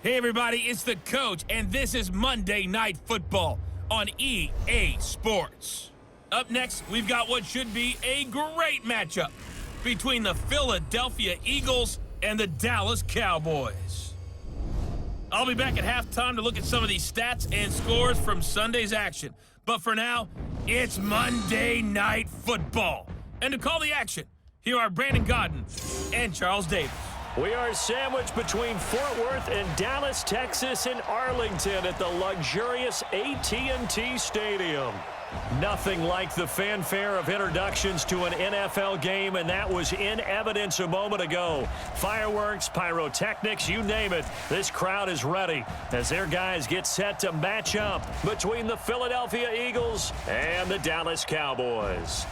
Hey everybody, it's the coach, and this is Monday Night Football on EA Sports. Up next, we've got what should be a great matchup between the Philadelphia Eagles and the Dallas Cowboys. I'll be back at halftime to look at some of these stats and scores from Sunday's action. But for now, it's Monday Night Football. And to call the action, here are Brandon Godden and Charles Davis. We are sandwiched between Fort Worth and Dallas, Texas, and Arlington at the luxurious AT&T Stadium. Nothing like the fanfare of introductions to an NFL game, and that was in evidence a moment ago. Fireworks, pyrotechnics, you name it. This crowd is ready as their guys get set to match up between the Philadelphia Eagles and the Dallas Cowboys.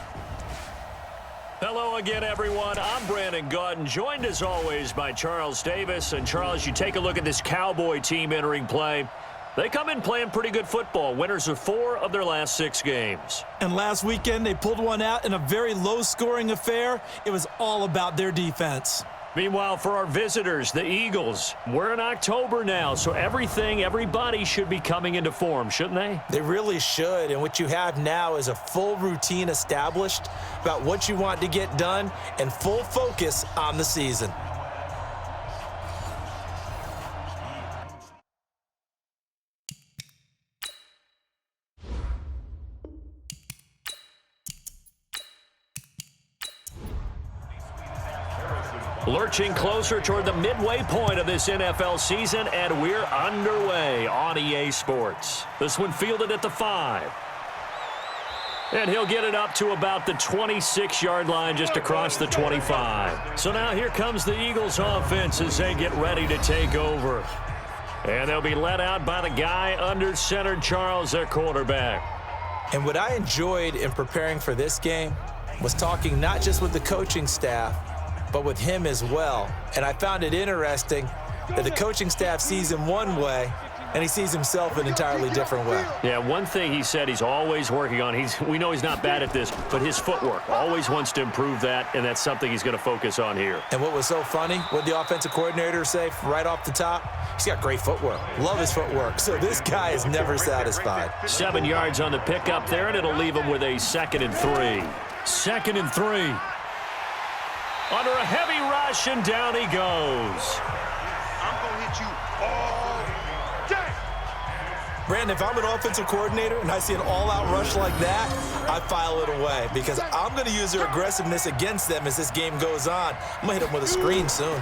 Hello again, everyone. I'm Brandon Godden, joined as always by Charles Davis. And Charles, you take a look at this Cowboy team entering play. They come in playing pretty good football, winners of 4 of their last 6 games. And last weekend, they pulled one out in a very low-scoring affair. It was all about their defense. Meanwhile, for our visitors, the Eagles, we're in October now, so everybody should be coming into form, shouldn't they? They really should, and what you have now is a full routine established about what you want to get done and full focus on the season. Lurching closer toward the midway point of this NFL season, and we're underway on EA Sports. This one fielded at the 5. And he'll get it up to about the 26-yard line just across the 25. So now here comes the Eagles offense as they get ready to take over. And they'll be led out by the guy under center, Charles, their quarterback. And what I enjoyed in preparing for this game was talking not just with the coaching staff, but with him as well. And I found it interesting that the coaching staff sees him one way, and he sees himself an entirely different way. Yeah, one thing he said he's always working on, we know he's not bad at this, but his footwork, always wants to improve that, and that's something he's going to focus on here. And what was so funny, what did the offensive coordinator say right off the top? He's got great footwork. Love his footwork. So this guy is never satisfied. 7 yards on the pickup there, and it'll leave him with a 2nd and 3. 2nd and 3. Under a heavy rush, and down he goes. I'm going to hit you all day. Brandon, if I'm an offensive coordinator and I see an all-out rush like that, I file it away because I'm going to use their aggressiveness against them as this game goes on. I'm going to hit them with a screen soon.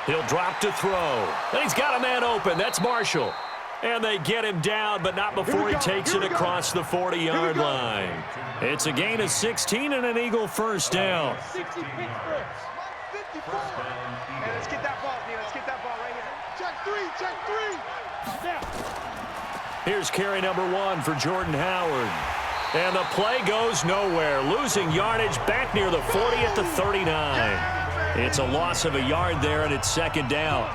He'll drop to throw. And he's got a man open. That's Marshall. And they get him down, but not before he takes it across the 40-yard line. It's a gain of 16 and an Eagle first down. 60 Pittsburgh. 54. Hey, let's get that ball, D. Let's get that ball right here. Check 3, check 3. Here's carry number 1 for Jordan Howard. And the play goes nowhere. Losing yardage back near the 40 at the 39. It's a loss of a yard there, and it's 2nd down.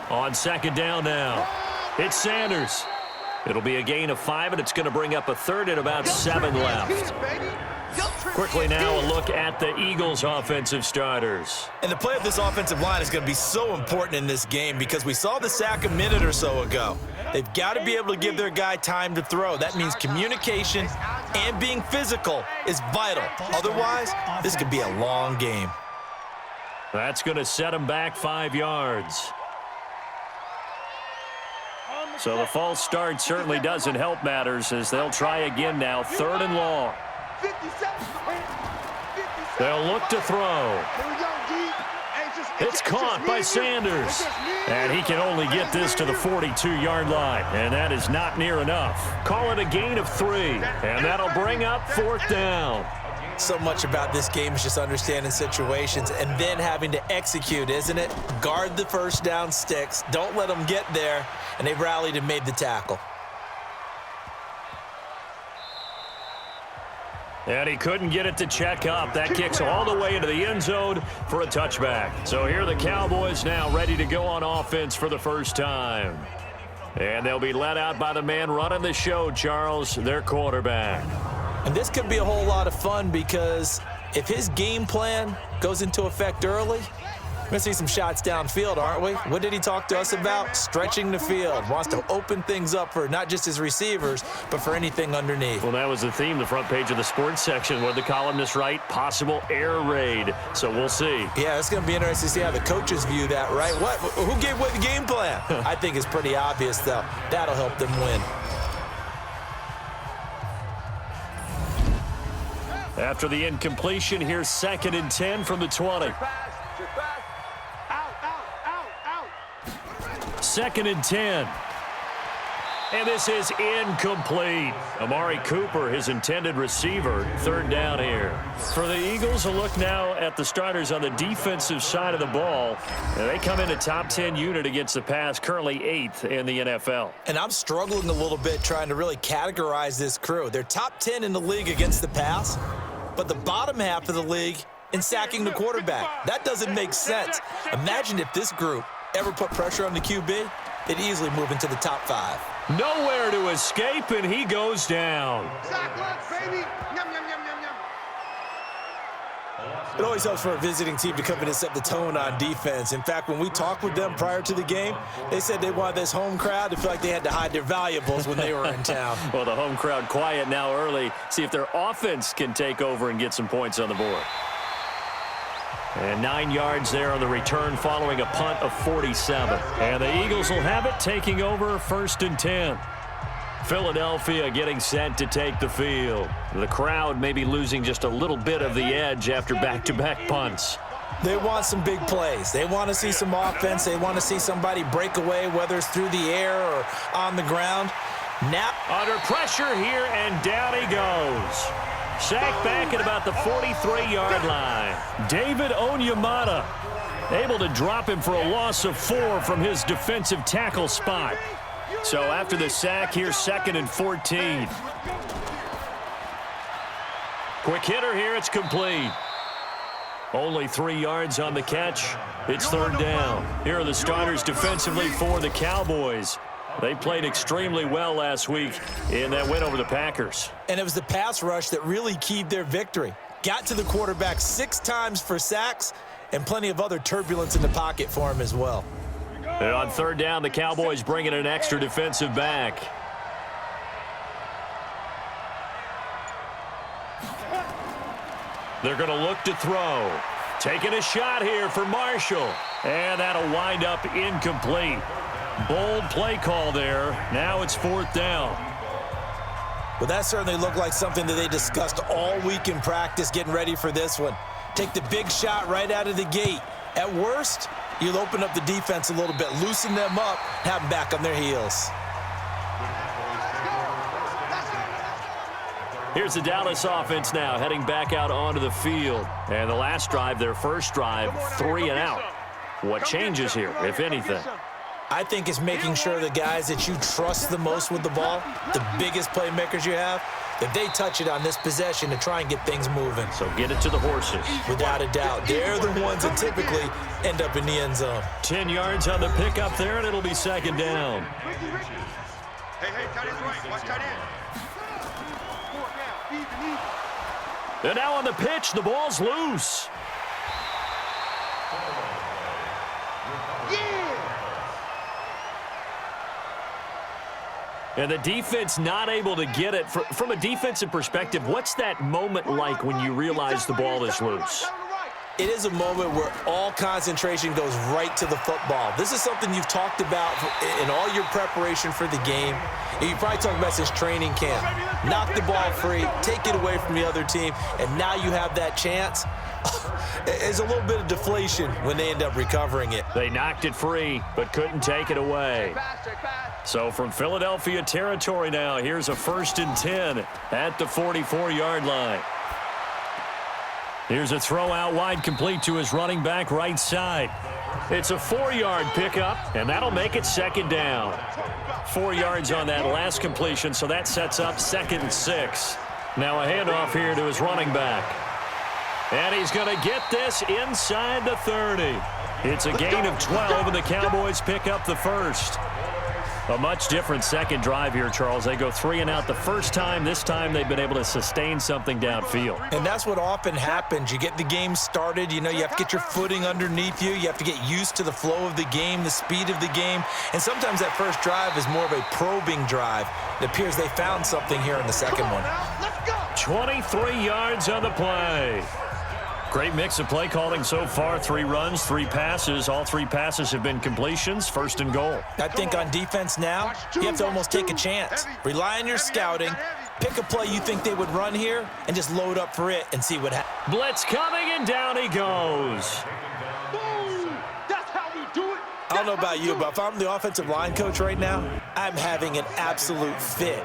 On 2nd down now, it's Sanders. It'll be a gain of 5, and it's going to bring up a 3rd and about 7 left. Quickly now, a look at the Eagles' offensive starters. And the play of this offensive line is going to be so important in this game because we saw the sack a minute or so ago. They've got to be able to give their guy time to throw. That means communication and being physical is vital. Otherwise, this could be a long game. That's going to set him back 5 yards. So the false start certainly doesn't help matters as they'll try again now, 3rd and long. They'll look to throw. It's caught by Sanders. And he can only get this to the 42-yard line, and that is not near enough. Call it a gain of 3, and that'll bring up 4th down. So much about this game is just understanding situations and then having to execute, isn't it? Guard the first down sticks. Don't let them get there. And they rallied and made the tackle. And he couldn't get it to check up. That kicks all the way into the end zone for a touchback. So here are the Cowboys now ready to go on offense for the first time. And they'll be led out by the man running the show, Charles, their quarterback. And this could be a whole lot of fun because if his game plan goes into effect early, we're going to see some shots downfield, aren't we? What did he talk to us about? Stretching the field. Wants to open things up for not just his receivers, but for anything underneath. Well, that was the theme, the front page of the sports section. What did the columnists write? Possible air raid. So we'll see. Yeah, it's going to be interesting to see how the coaches view that, right? Who gave what the game plan? I think it's pretty obvious, though. That'll help them win. After the incompletion, here's 2nd and 10 from the 20. 2nd and 10. And this is incomplete. Amari Cooper, his intended receiver, 3rd down here. For the Eagles, a look now at the starters on the defensive side of the ball. And they come in a top 10 unit against the pass, currently 8th in the NFL. And I'm struggling a little bit trying to really categorize this crew. They're top 10 in the league against the pass, but the bottom half of the league in sacking the quarterback. That doesn't make sense. Imagine if this group ever put pressure on the QB, they'd easily move into the top 5. Nowhere to escape, and he goes down. It always helps for a visiting team to come in and set the tone on defense. In fact, when we talked with them prior to the game, they said they wanted this home crowd to feel like they had to hide their valuables when they were in town. Well, the home crowd quiet now early. See if their offense can take over and get some points on the board. And 9 yards there on the return following a punt of 47. And the Eagles will have it, taking over 1st and 10. Philadelphia getting set to take the field. The crowd may be losing just a little bit of the edge after back-to-back punts. They want some big plays. They want to see some offense. They want to see somebody break away, whether it's through the air or on the ground. Knapp under pressure here, and down he goes. Sacked back at about the 43-yard line. David Onyemata able to drop him for a loss of 4 from his defensive tackle spot. So after the sack, here's 2nd and 14. Quick hitter here, it's complete. Only 3 yards on the catch. It's 3rd down. Here are the starters defensively for the Cowboys. They played extremely well last week in that win over the Packers. And it was the pass rush that really keyed their victory. Got to the quarterback 6 times for sacks and plenty of other turbulence in the pocket for him as well. And on 3rd down, the Cowboys bring in an extra defensive back. They're going to look to throw. Taking a shot here for Marshall. And that'll wind up incomplete. Bold play call there. Now it's 4th down. Well, that certainly looked like something that they discussed all week in practice getting ready for this one. Take the big shot right out of the gate. At worst, you'll open up the defense a little bit, loosen them up, have them back on their heels. Here's the Dallas offense now heading back out onto the field. And the last drive, their first drive, 3 and out. What changes here, if anything? I think it's making sure the guys that you trust the most with the ball, the biggest playmakers you have, that they touch it on this possession to try and get things moving. So get it to the horses. Without a doubt. They're the ones that typically end up in the end zone. 10 yards on the pickup there, and it'll be 2nd down. Hey, tight end's right. Watch tight end. And now on the pitch, the ball's loose. And the defense not able to get it. From a defensive perspective, what's that moment like when you realize the ball is loose? It is a moment where all concentration goes right to the football. This is something you've talked about in all your preparation for the game. You probably talked about since training camp. Knock the ball free, take it away from the other team, and now you have that chance. There's a little bit of deflation when they end up recovering it. They knocked it free, but couldn't take it away. So from Philadelphia territory now, here's a 1st and 10 at the 44-yard line. Here's a throw out wide, complete to his running back right side. It's a 4-yard pickup, and that'll make it 2nd down. 4 yards on that last completion, so that sets up 2nd and 6. Now a handoff here to his running back. And he's going to get this inside the 30. It's a gain of 12, and the Cowboys pick up the first. A much different second drive here, Charles. They go 3 and out the first time. This time they've been able to sustain something downfield. And that's what often happens. You get the game started. You know, you have to get your footing underneath you. You have to get used to the flow of the game, the speed of the game. And sometimes that first drive is more of a probing drive. It appears they found something here in the second one. 23 yards on the play. Great mix of play calling so far. 3 runs, 3 passes. All 3 passes have been completions. First and goal. I think on defense now, you have to almost take a chance. Rely on your scouting. Pick a play you think they would run here and just load up for it and see what happens. Blitz coming, and down he goes. That's how we do it. I don't know about you, but if I'm the offensive line coach right now, I'm having an absolute fit.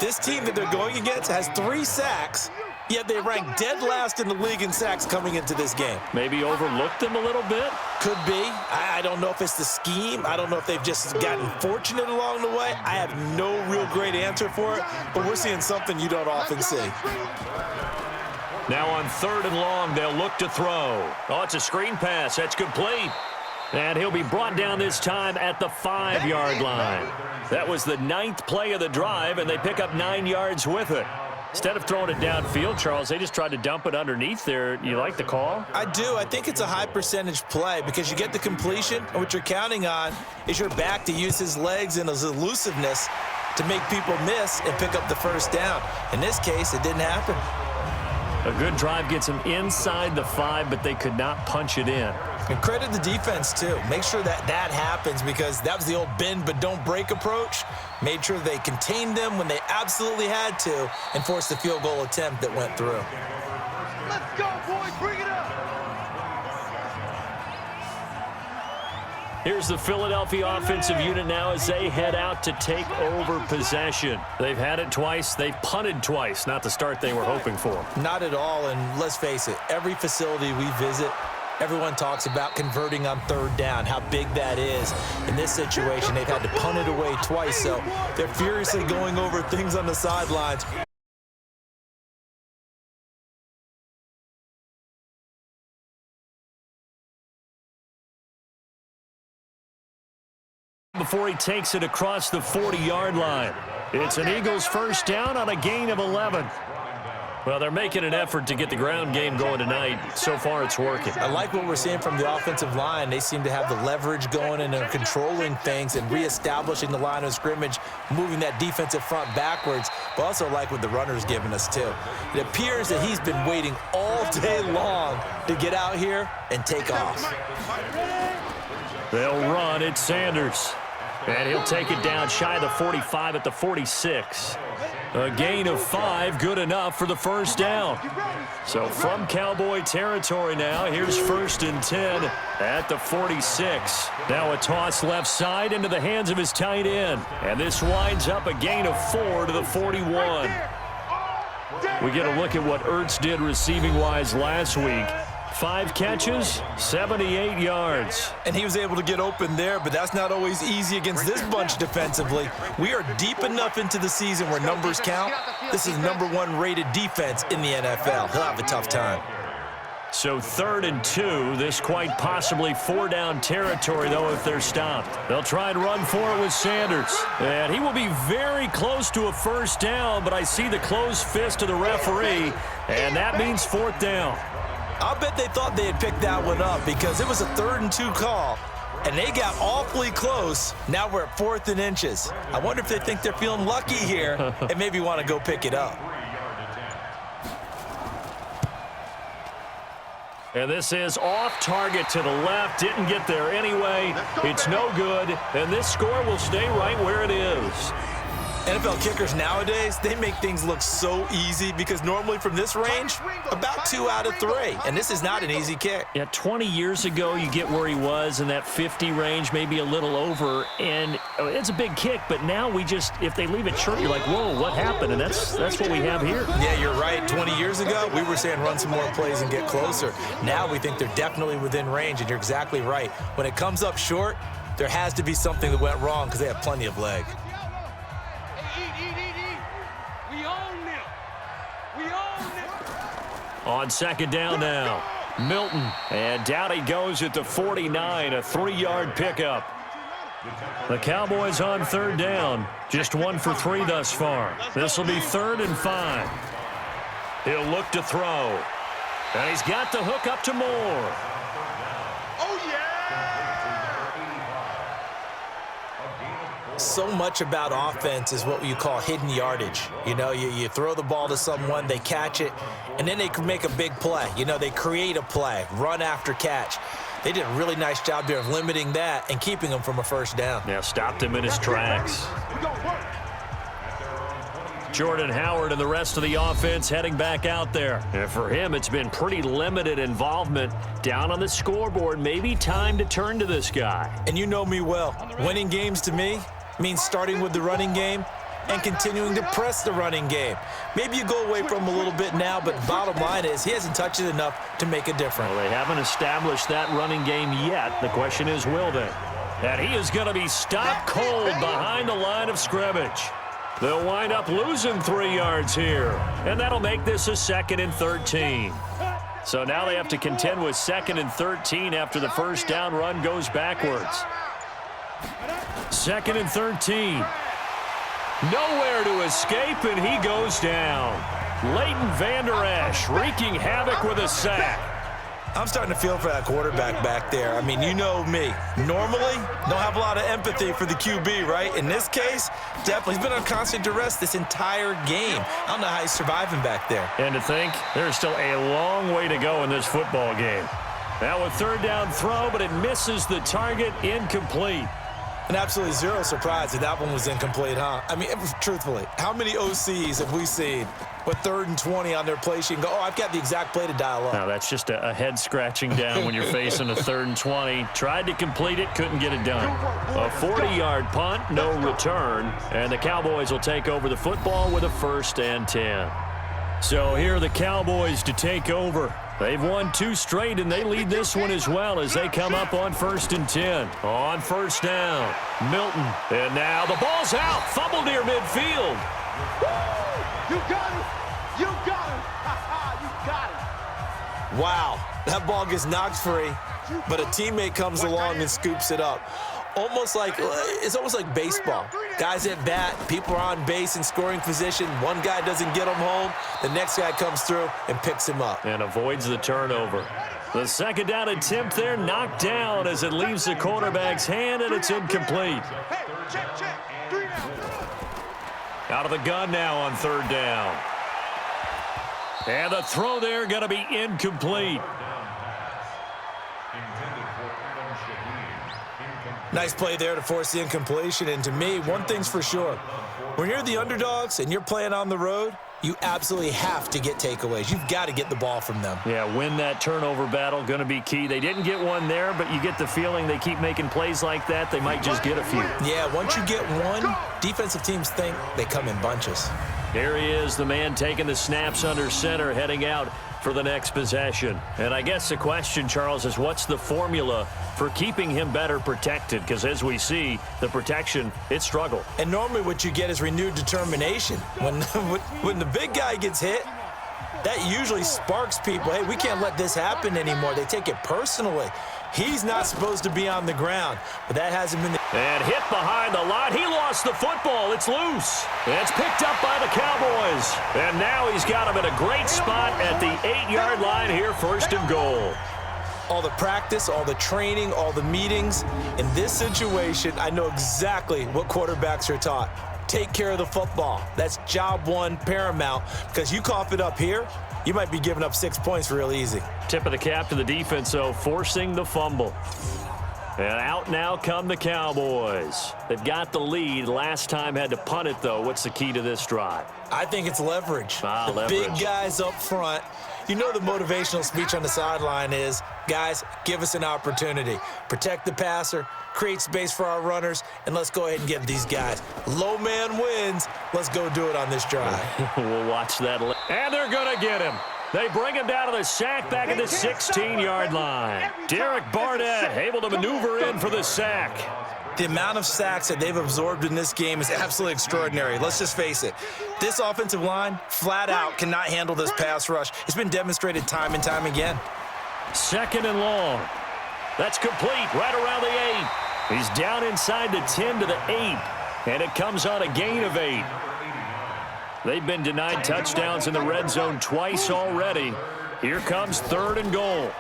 This team that they're going against has 3 sacks, yet they rank dead last in the league in sacks coming into this game. Maybe overlooked them a little bit? Could be. I don't know if it's the scheme. I don't know if they've just gotten fortunate along the way. I have no real great answer for it, but we're seeing something you don't often see. Now on 3rd and long, they'll look to throw. Oh, it's a screen pass. That's complete. And he'll be brought down this time at the 5-yard line. That was the 9th play of the drive, and they pick up 9 yards with it. Instead of throwing it downfield, Charles, they just tried to dump it underneath there. You like the call? I do. I think it's a high percentage play because you get the completion, and what you're counting on is your back to use his legs and his elusiveness to make people miss and pick up the first down. In this case, it didn't happen. A good drive gets them inside the 5, but they could not punch it in. And credit the defense, too. Make sure that that happens because that was the old bend but don't break approach. Made sure they contained them when they absolutely had to and forced the field goal attempt that went through. Let's go, boys. Bring it up. Here's the Philadelphia offensive unit now as they head out to take over possession. They've had it twice. They've punted twice. Not the start they were hoping for. Not at all, and let's face it, every facility we visit, everyone talks about converting on 3rd down, how big that is. In this situation, they've had to punt it away twice, so they're furiously going over things on the sidelines. Before he takes it across the 40-yard line. It's an Eagles first down on a gain of 11. Well, they're making an effort to get the ground game going tonight. So far, it's working. I like what we're seeing from the offensive line. They seem to have the leverage going and they're controlling things and reestablishing the line of scrimmage, moving that defensive front backwards, but also like what the runner's giving us, too. It appears that he's been waiting all day long to get out here and take off. They'll run. It's Sanders. And he'll take it down shy of the 45 at the 46. A gain of 5, good enough for the first down. So from Cowboy territory now, here's 1st and 10 at the 46. Now a toss left side into the hands of his tight end. And this winds up a gain of 4 to the 41. We get a look at what Ertz did receiving-wise last week. 5 catches, 78 yards. And he was able to get open there, but that's not always easy against this bunch defensively. We are deep enough into the season where numbers count. This is #1 rated defense in the NFL. He'll have a tough time. So 3rd and 2, this quite possibly 4-down territory, though, if they're stopped. They'll try and run for it with Sanders. And he will be very close to a first down, but I see the closed fist of the referee, and that means 4th down. I'll bet they thought they had picked that one up because it was a 3rd and 2 call, and they got awfully close. Now we're at 4th and inches. I wonder if they think they're feeling lucky here and maybe want to go pick it up. And this is off target to the left. Didn't get there anyway. It's no good, and this score will stay right where it is. NFL kickers nowadays, they make things look so easy because normally from this range, about 2 out of 3. And this is not an easy kick. Yeah, 20 years ago, you get where he was in that 50 range, maybe a little over, and it's a big kick, but now we just, if they leave it short, you're like, whoa, what happened? And that's what we have here. Yeah, you're right. 20 years ago, we were saying run some more plays and get closer. Now we think they're definitely within range, and you're exactly right. When it comes up short, there has to be something that went wrong because they have plenty of leg. On 2nd down now, Milton. And down he goes at the 49, a 3-yard pickup. The Cowboys on third down. Just 1 for 3 thus far. This will be 3rd and 5. He'll look to throw. And he's got the hook up to Moore. Oh, yeah! So much about offense is what you call hidden yardage. You know, you throw the ball to someone, they catch it, and then they can make a big play. You know, they create a play, run after catch. They did a really nice job there of limiting that and keeping him from a first down. Yeah, stopped him in his tracks. Jordan Howard and the rest of the offense heading back out there. And for him, it's been pretty limited involvement down on the scoreboard. Maybe time to turn to this guy. And you know me well. Winning games to me means starting with the running game and continuing to press the running game. Maybe you go away from him a little bit now, but bottom line is he hasn't touched it enough to make a difference. Well, they haven't established that running game yet. The question is, will they? And he is going to be stopped cold behind the line of scrimmage. They'll wind up losing 3 yards here, and that'll make this a 2nd and 13. So now they have to contend with 2nd and 13 after the first down run goes backwards. 2nd and 13. Nowhere to escape, and he goes down. Leighton Vander Esch wreaking havoc with a sack. I'm starting to feel for that quarterback back there. I mean, you know me. Normally, don't have a lot of empathy for the QB, right? In this case, definitely. He's been on constant duress this entire game. I don't know how he's surviving back there. And to think, there's still a long way to go in this football game. Now a 3rd down throw, but it misses the target, incomplete. And absolutely zero surprise that one was incomplete, huh? I mean, truthfully, how many OCs have we seen with 3rd and 20 on their play sheet and go, oh, I've got the exact play to dial up? Now, that's just a head scratching down when you're facing a 3rd and 20. Tried to complete it, couldn't get it done. A 40-yard punt, no return, and the Cowboys will take over the football with a 1st and 10. So here are the Cowboys to take over. They've won 2 straight, and they lead this one as well as they come up on 1st and 10. On 1st down, Milton. And now the ball's out. Fumble near midfield. You got it! You got it! You got it! Wow, that ball gets knocked free, but a teammate comes along and scoops it up. It's almost like baseball. Guys at bat, people are on base in scoring position. One guy doesn't get him home. The next guy comes through and picks him up. And avoids the turnover. The 2nd down attempt there knocked down as it leaves the quarterback's hand, and it's incomplete. Hey, check. 3 down. Out of the gun now on 3rd down. And the throw there going to be incomplete. Nice play there to force the incompletion. And to me, one thing's for sure. When you're the underdogs and you're playing on the road, you absolutely have to get takeaways. You've got to get the ball from them. Yeah, win that turnover battle, going to be key. They didn't get one there, but you get the feeling they keep making plays like that, they might just get a few. Yeah, once you get one, defensive teams think they come in bunches. Here he is, the man taking the snaps under center, heading out for the next possession. And I guess the question, Charles, is what's the formula for keeping him better protected? Because as we see, the protection, it struggled. And normally what you get is renewed determination. When the big guy gets hit, that usually sparks people. Hey, we can't let this happen anymore. They take it personally. He's not supposed to be on the ground, but that hasn't been the... And hit behind the line. He lost the football. It's loose. It's picked up by the Cowboys. And now he's got him in a great spot at the 8-yard line here, 1st and goal. All the practice, all the training, all the meetings. In this situation, I know exactly what quarterbacks are taught. Take care of the football. That's job one, paramount, because you cough it up here, you might be giving up 6 points real easy. Tip of the cap to the defense, though, forcing the fumble. And out now come the Cowboys. They've got the lead. Last time had to punt it, though. What's the key to this drive? I think it's leverage. The leverage. Big guys up front. You know the motivational speech on the sideline is, guys, give us an opportunity. Protect the passer, create space for our runners, and let's go ahead and get these guys. Low man wins. Let's go do it on this drive. We'll watch that. And they're going to get him. They bring him down to the sack back at the 16-yard line. Derek Barnett able to maneuver in for the sack. The amount of sacks that they've absorbed in this game is absolutely extraordinary. Let's just face it. This offensive line, flat out, cannot handle this pass rush. It's been demonstrated time and time again. 2nd and long. That's complete right around the 8. He's down inside the 10 to the 8, and it comes on a gain of 8. They've been denied touchdowns in the red zone twice already. Here comes 3rd and goal.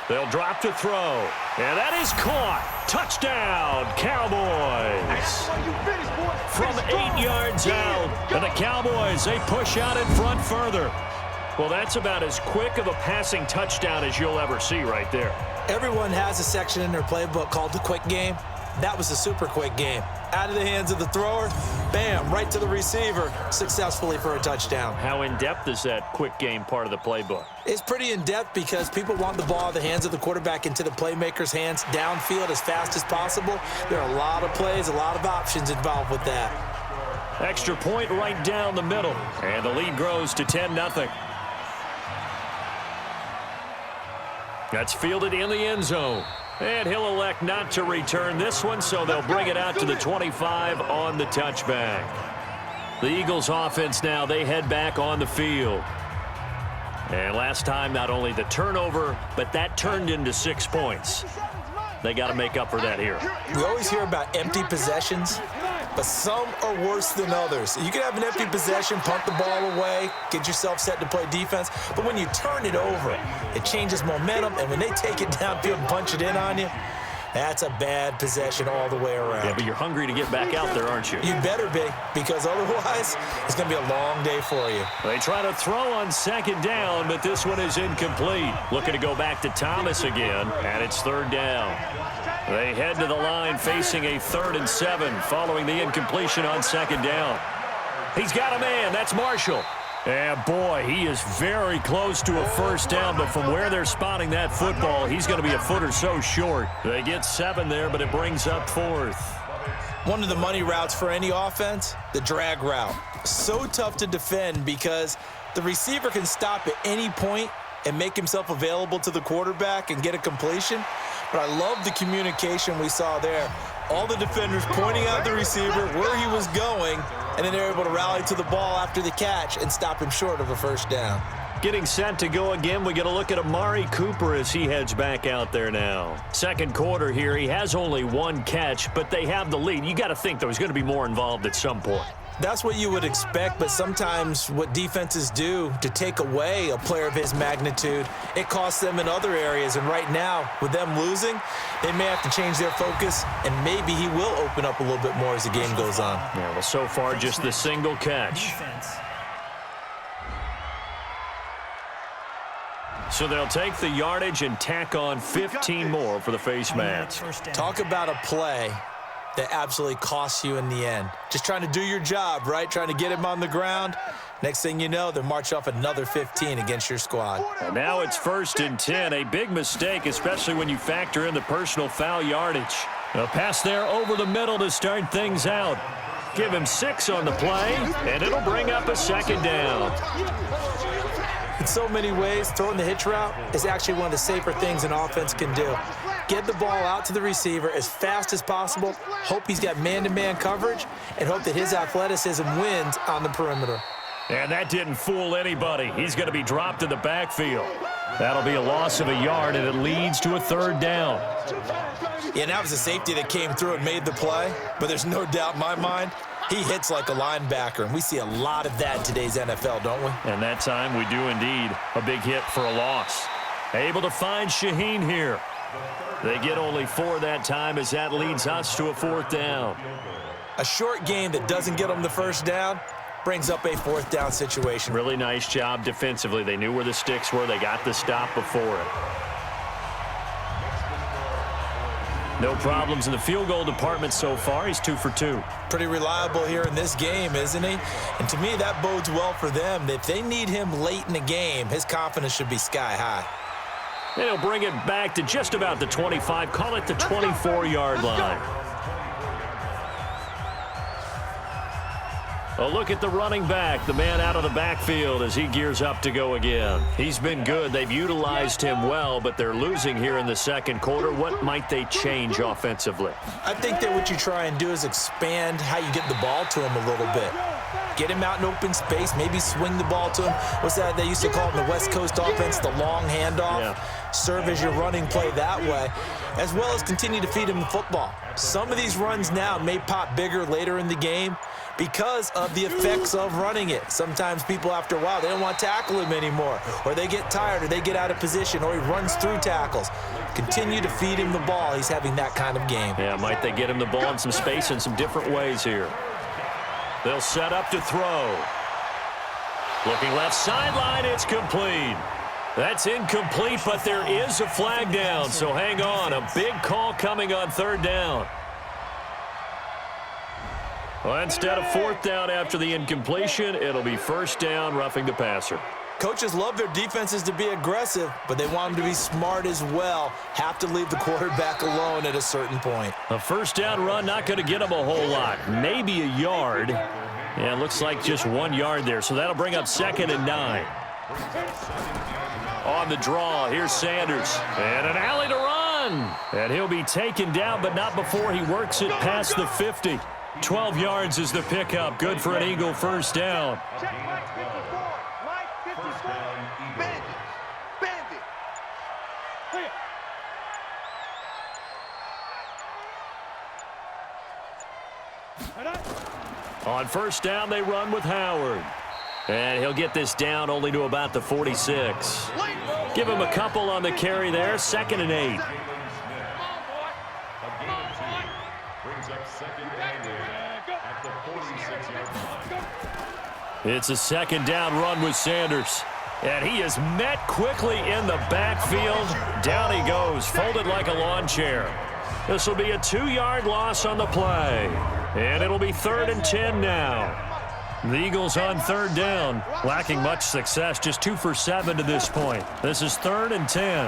They'll drop to throw, and that is caught. Touchdown, Cowboys. From 8 yards out, and the Cowboys, they push out in front further. Well, that's about as quick of a passing touchdown as you'll ever see right there. Everyone has a section in their playbook called the quick game. That was a super quick game. Out of the hands of the thrower, bam, right to the receiver, successfully for a touchdown. How in-depth is that quick game part of the playbook? It's pretty in-depth because people want the ball out of the hands of the quarterback into the playmaker's hands downfield as fast as possible. There are a lot of plays, a lot of options involved with that. Extra point right down the middle, and the lead grows to 10-0. That's fielded in the end zone. And he'll elect not to return this one, so they'll bring it out to the 25 on the touchback. The Eagles offense now, they head back on the field. And last time, not only the turnover, but that turned into 6 points. They got to make up for that here. We always hear about empty possessions, but some are worse than others. You can have an empty possession, punt the ball away, get yourself set to play defense, but when you turn it over, it changes momentum, and when they take it downfield and punch it in on you, that's a bad possession all the way around. Yeah, but you're hungry to get back out there, aren't you? You better be, because otherwise, it's going to be a long day for you. They try to throw on 2nd down, but this one is incomplete. Looking to go back to Thomas again, and it's 3rd down. They head to the line facing a 3rd and 7 following the incompletion on 2nd down. He's got a man. That's Marshall. And, boy, he is very close to a 1st down, but from where they're spotting that football, he's going to be a foot or so short. They get 7 there, but it brings up 4th. One of the money routes for any offense, the drag route. So tough to defend because the receiver can stop at any point and make himself available to the quarterback and get a completion. But I love the communication we saw there. All the defenders pointing out the receiver, where he was going, and then they're able to rally to the ball after the catch and stop him short of a 1st down. Getting set to go again, we get a look at Amari Cooper as he heads back out there now. 2nd quarter here, he has only 1 catch, but they have the lead. You got to think there's going to be more involved at some point. That's what you would expect, but sometimes what defenses do to take away a player of his magnitude, it costs them in other areas. And right now, with them losing, they may have to change their focus, and maybe he will open up a little bit more as the game goes on. Yeah, well, so far, just the single catch. So they'll take the yardage and tack on 15 more for the face mask. Talk about a play that absolutely costs you in the end. Just trying to do your job, right? Trying to get him on the ground. Next thing you know, they're march off another 15 against your squad. And now it's 1st and 10. A big mistake, especially when you factor in the personal foul yardage. A pass there over the middle to start things out. Give him 6 on the play, and it'll bring up a 2nd down. In so many ways, throwing the hitch route is actually one of the safer things an offense can do. Get the ball out to the receiver as fast as possible, hope he's got man-to-man coverage, and hope that his athleticism wins on the perimeter. And that didn't fool anybody. He's going to be dropped in the backfield. That'll be a loss of a yard, and it leads to a 3rd down. Yeah, that was a safety that came through and made the play, but there's no doubt in my mind, he hits like a linebacker, and we see a lot of that in today's NFL, don't we? And that time we do indeed. A big hit for a loss. Able to find Shaheen here. They get only 4 that time as that leads us to a 4th down. A short game that doesn't get them the 1st down brings up a 4th down situation. Really nice job defensively. They knew where the sticks were. They got the stop before it. No problems in the field goal department so far. He's 2 for 2. Pretty reliable here in this game, isn't he? And to me, that bodes well for them. If they need him late in the game, his confidence should be sky high. And he'll bring it back to just about the 25. Call it the 24-yard line. A look at the running back, the man out of the backfield as he gears up to go again. He's been good. They've utilized him well, but they're losing here in the 2nd quarter. What might they change offensively? I think that what you try and do is expand how you get the ball to him a little bit. Get him out in open space, maybe swing the ball to him. What's that they used to call it in the West Coast offense, the long handoff? Yeah. Serve as your running play that way, as well as continue to feed him the football. Some of these runs now may pop bigger later in the game because of the effects of running it. Sometimes people, after a while, they don't want to tackle him anymore, or they get tired, or they get out of position, or he runs through tackles. Continue to feed him the ball. He's having that kind of game. Yeah, might they get him the ball in some space in some different ways here. They'll set up to throw. Looking left sideline, it's complete. That's incomplete, but there is a flag down, so hang on. A big call coming on third down. Well, instead of fourth down after the incompletion, it'll be first down, roughing the passer. Coaches love their defenses to be aggressive, but they want them to be smart as well. Have to leave the quarterback alone at a certain point. A first down run not going to get them a whole lot. Maybe a yard. Yeah, it looks like just 1 yard there, so that'll bring up 2nd and 9. On the draw, here's Sanders. And an alley to run. And he'll be taken down, but not before he works it past the 50. 12 yards is the pickup. Good for an Eagle first down. Check Mike 54. Mike 54. Bandit. Bandit. Clear. On first down, they run with Howard. And he'll get this down only to about the 46. Give him a couple on the carry there. 2nd and 8. It's a 2nd down run with Sanders. And he is met quickly in the backfield. Down he goes, folded like a lawn chair. This will be a 2-yard loss on the play. And it'll be 3rd and 10 now. The Eagles on third down, lacking much success, just 2 for 7 to this point. This is 3rd and 10.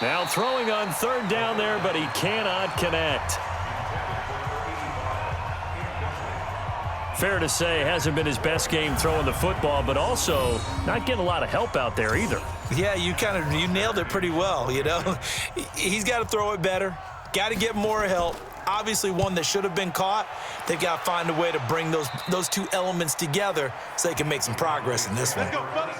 Now throwing on third down there, but he cannot connect. Fair to say, hasn't been his best game throwing the football, but also not getting a lot of help out there either. Yeah, you nailed it pretty well, you know. He's got to throw it better, got to get more help. Obviously one that should have been caught. They've got to find a way to bring those two elements together so they can make some progress in this one. Let's go, fellas.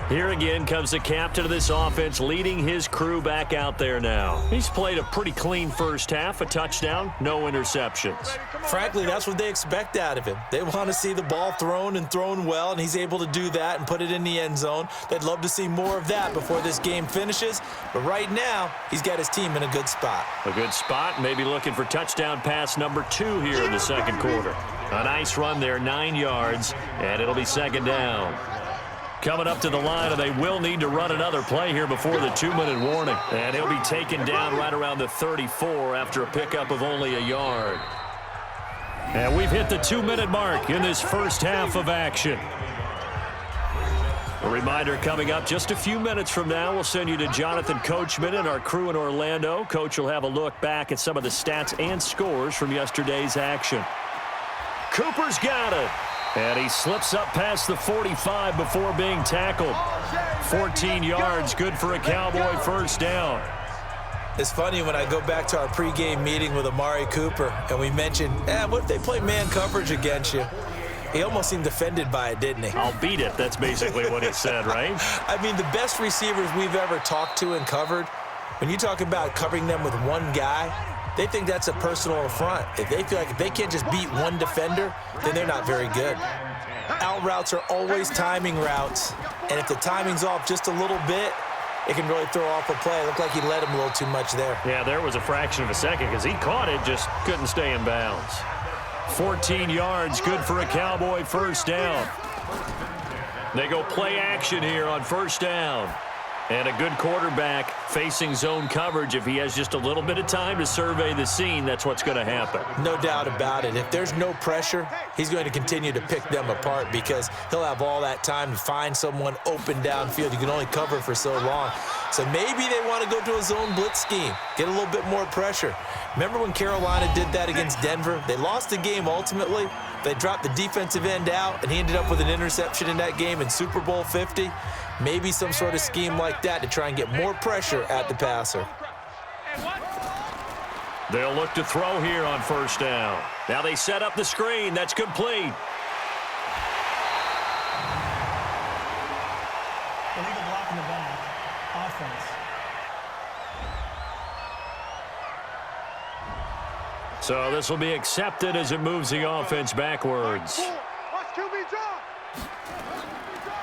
Here again comes the captain of this offense, leading his crew back out there now. He's played a pretty clean first half, a touchdown, no interceptions. Frankly, that's what they expect out of him. They want to see the ball thrown and thrown well, and he's able to do that and put it in the end zone. They'd love to see more of that before this game finishes, but right now, he's got his team in a good spot. A good spot, maybe looking for touchdown pass number 2 here in the second quarter. A nice run there, 9 yards, and it'll be 2nd down. Coming up to the line, and they will need to run another play here before the 2-minute warning. And he'll be taken down right around the 34 after a pickup of only a yard. And we've hit the 2-minute mark in this first half of action. A reminder coming up just a few minutes from now, we'll send you to Jonathan Coachman and our crew in Orlando. Coach will have a look back at some of the stats and scores from yesterday's action. Cooper's got it. And he slips up past the 45 before being tackled. 14 yards, good for a Cowboy first down. It's funny when I go back to our pregame meeting with Amari Cooper, and we mentioned, what if they play man coverage against you? He almost seemed offended by it, didn't he? I'll beat it. That's basically what he said, right? I mean, the best receivers we've ever talked to and covered, when you talk about covering them with one guy, they think that's a personal affront. If they feel like if they can't just beat one defender, then they're not very good. Out routes are always timing routes, and if the timing's off just a little bit, it can really throw off a play. It looked like he led him a little too much there. Yeah, there was a fraction of a second because he caught it, just couldn't stay in bounds. 14 yards, good for a Cowboy first down. They go play action here on first down. And a good quarterback facing zone coverage. If he has just a little bit of time to survey the scene, that's what's going to happen. No doubt about it. If there's no pressure, he's going to continue to pick them apart because he'll have all that time to find someone open downfield. You can only cover for so long. So maybe they want to go to a zone blitz scheme, get a little bit more pressure. Remember when Carolina did that against Denver? They lost the game ultimately. They dropped the defensive end out, and he ended up with an interception in that game in Super Bowl 50. Maybe some sort of scheme like that to try and get more pressure at the passer. They'll look to throw here on first down. Now they set up the screen. That's complete. Illegal block in the back. Offense. So this will be accepted as it moves the offense backwards. Watch QB drop.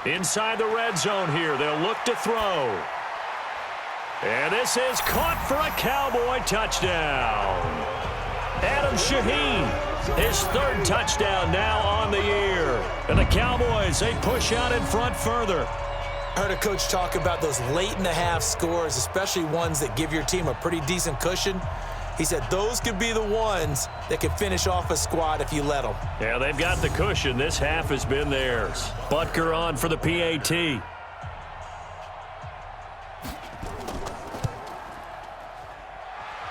Inside the red zone here. They'll look to throw. And this is caught for a Cowboy touchdown. Adam Shaheen, his third touchdown now on the year. And the Cowboys, they push out in front further. I heard a coach talk about those late-in-the-half scores, especially ones that give your team a pretty decent cushion. He said those could be the ones that could finish off a squad if you let them. Yeah, they've got the cushion. This half has been theirs. Butker on for the PAT.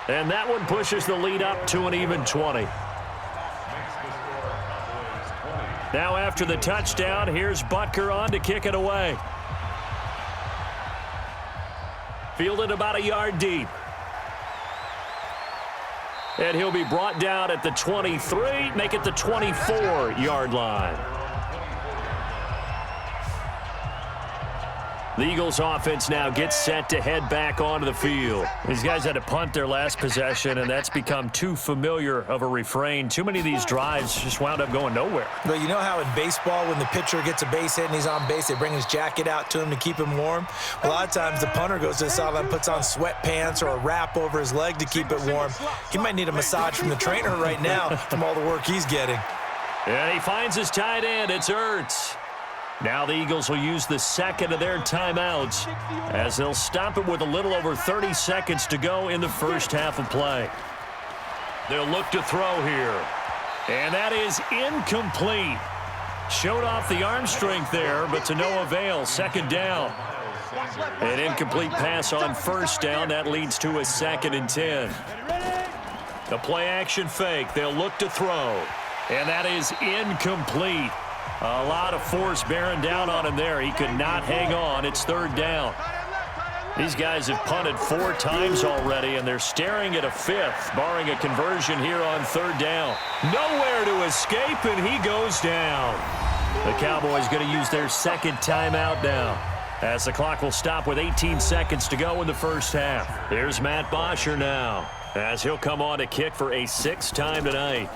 And that one pushes the lead up to an even 20. Now after the touchdown, here's Butker on to kick it away. Fielded about a yard deep. And he'll be brought down at the 23, make it the 24-yard line. The Eagles offense now gets set to head back onto the field. These guys had to punt their last possession, and that's become too familiar of a refrain. Too many of these drives just wound up going nowhere. But you know how in baseball, when the pitcher gets a base hit and he's on base, they bring his jacket out to him to keep him warm? A lot of times the punter goes to the sideline, puts on sweatpants or a wrap over his leg to keep it warm. He might need a massage from the trainer right now from all the work he's getting. And he finds his tight end. It's Ertz. Now the Eagles will use the second of their timeouts as they'll stop it with a little over 30 seconds to go in the first half of play. They'll look to throw here. And that is incomplete. Showed off the arm strength there, but to no avail. Second down. An incomplete pass on first down. That leads to a 2nd and 10. The play action fake. They'll look to throw. And that is incomplete. A lot of force bearing down on him there. He could not hang on. It's 3rd down. These guys have punted 4 times already, and they're staring at a 5th, barring a conversion here on 3rd down. Nowhere to escape, and he goes down. The Cowboys going to use their 2nd timeout now, as the clock will stop with 18 seconds to go in the first half. Here's Matt Bosher now, as he'll come on to kick for a 6th time tonight.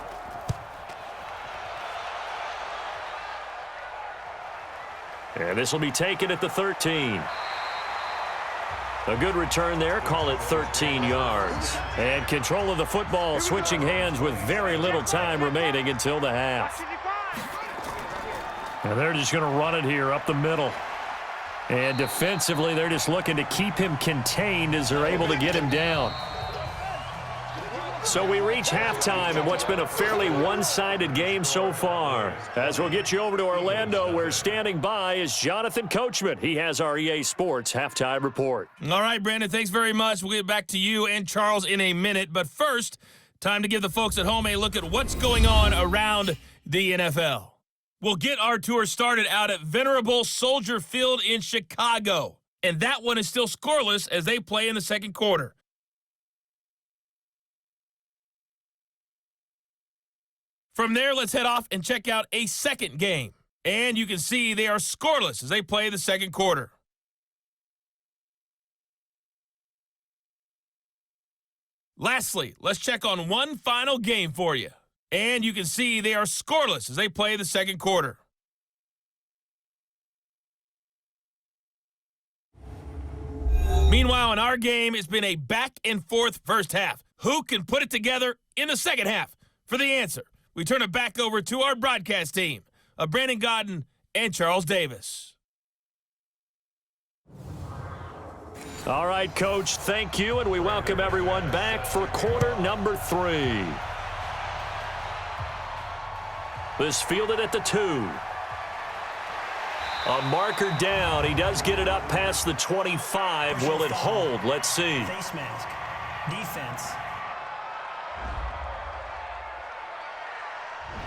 And this will be taken at the 13. A good return there. Call it 13 yards. And control of the football switching hands with very little time remaining until the half. And they're just going to run it here up the middle. And defensively, they're just looking to keep him contained as they're able to get him down. So we reach halftime in what's been a fairly one-sided game so far. As we'll get you over to Orlando, where standing by is Jonathan Coachman. He has our EA Sports halftime report. All right, Brandon, thanks very much. We'll get back to you and Charles in a minute. But first, time to give the folks at home a look at what's going on around the NFL. We'll get our tour started out at Venerable Soldier Field in Chicago. And that one is still scoreless as they play in the second quarter. From there, let's head off and check out a second game. And you can see they are scoreless as they play the second quarter. Lastly, let's check on one final game for you. And you can see they are scoreless as they play the second quarter. Meanwhile, in our game, it's been a back-and-forth first half. Who can put it together in the second half? For the answer, we turn it back over to our broadcast team of Brandon Godden and Charles Davis. All right, Coach, thank you, and we welcome everyone back for quarter number 3. This fielded at the 2. A marker down. He does get it up past the 25. Will it hold? Let's see. Face mask. Defense.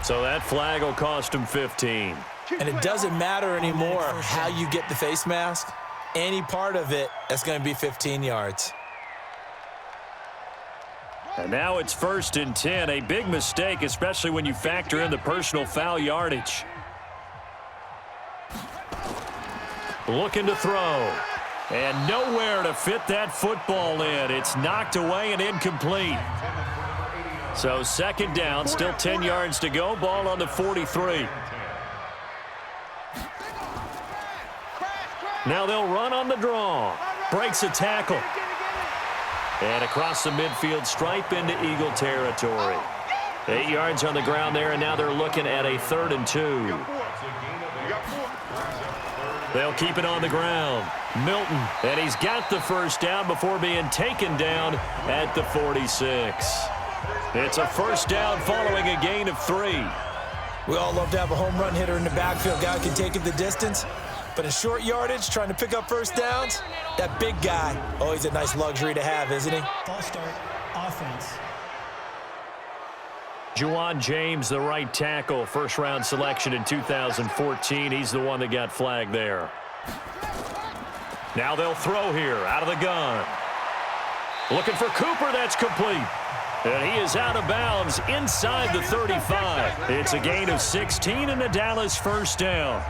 So that flag will cost him 15. And it doesn't matter anymore how you get the face mask. Any part of it, that's going to be 15 yards. And now it's 1st and 10. A big mistake, especially when you factor in the personal foul yardage. Looking to throw. And nowhere to fit that football in. It's knocked away and incomplete. So 2nd down, still 10 yards to go. Ball on the 43. Now they'll run on the draw. Breaks a tackle. And across the midfield stripe into Eagle territory. 8 yards on the ground there, and now they're looking at a 3rd and 2. They'll keep it on the ground. Milton, and he's got the 1st down before being taken down at the 46. It's a 1st down following a gain of 3. We all love to have a home run hitter in the backfield. Guy who can take it the distance. But in short yardage, trying to pick up 1st downs, that big guy, oh, he's a nice luxury to have, isn't he? False start, offense. Juwan James, the right tackle, 1st-round selection in 2014. He's the one that got flagged there. Now they'll throw here out of the gun. Looking for Cooper. That's complete. And he is out of bounds inside the 35. It's a gain of 16 and a Dallas 1st down.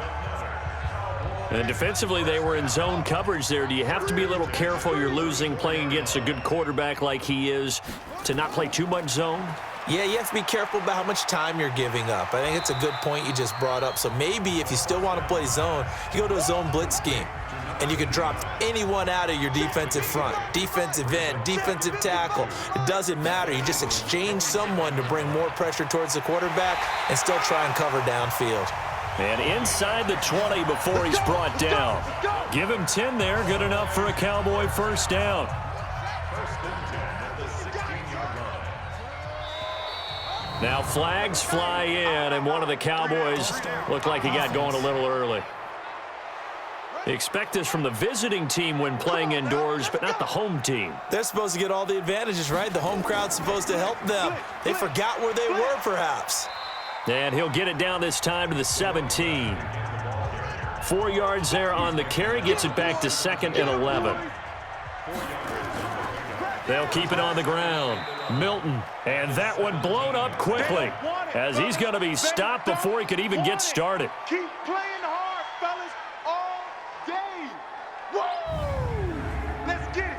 And defensively, they were in zone coverage there. Do you have to be a little careful? You're losing playing against a good quarterback like he is to not play too much zone? Yeah, you have to be careful about how much time you're giving up. I think it's a good point you just brought up. So maybe if you still want to play zone, you go to a zone blitz scheme. And you can drop anyone out of your defensive front, defensive end, defensive tackle. It doesn't matter. You just exchange someone to bring more pressure towards the quarterback and still try and cover downfield. And inside the 20 before he's brought down. Give him 10 there. Good enough for a Cowboy 1st down. Now flags fly in, and one of the Cowboys looked like he got going a little early. Expect this from the visiting team when playing indoors, but not the home team. They're supposed to get all the advantages, right? The home crowd's supposed to help them. They forgot where they were, perhaps. And he'll get it down this time to the 17. 4 yards there on the carry, gets it back to 2nd and 11. They'll keep it on the ground. Milton, and that one blown up quickly as he's going to be stopped before he could even get started. Keep playing hard, fellas, all day. Woo! Let's get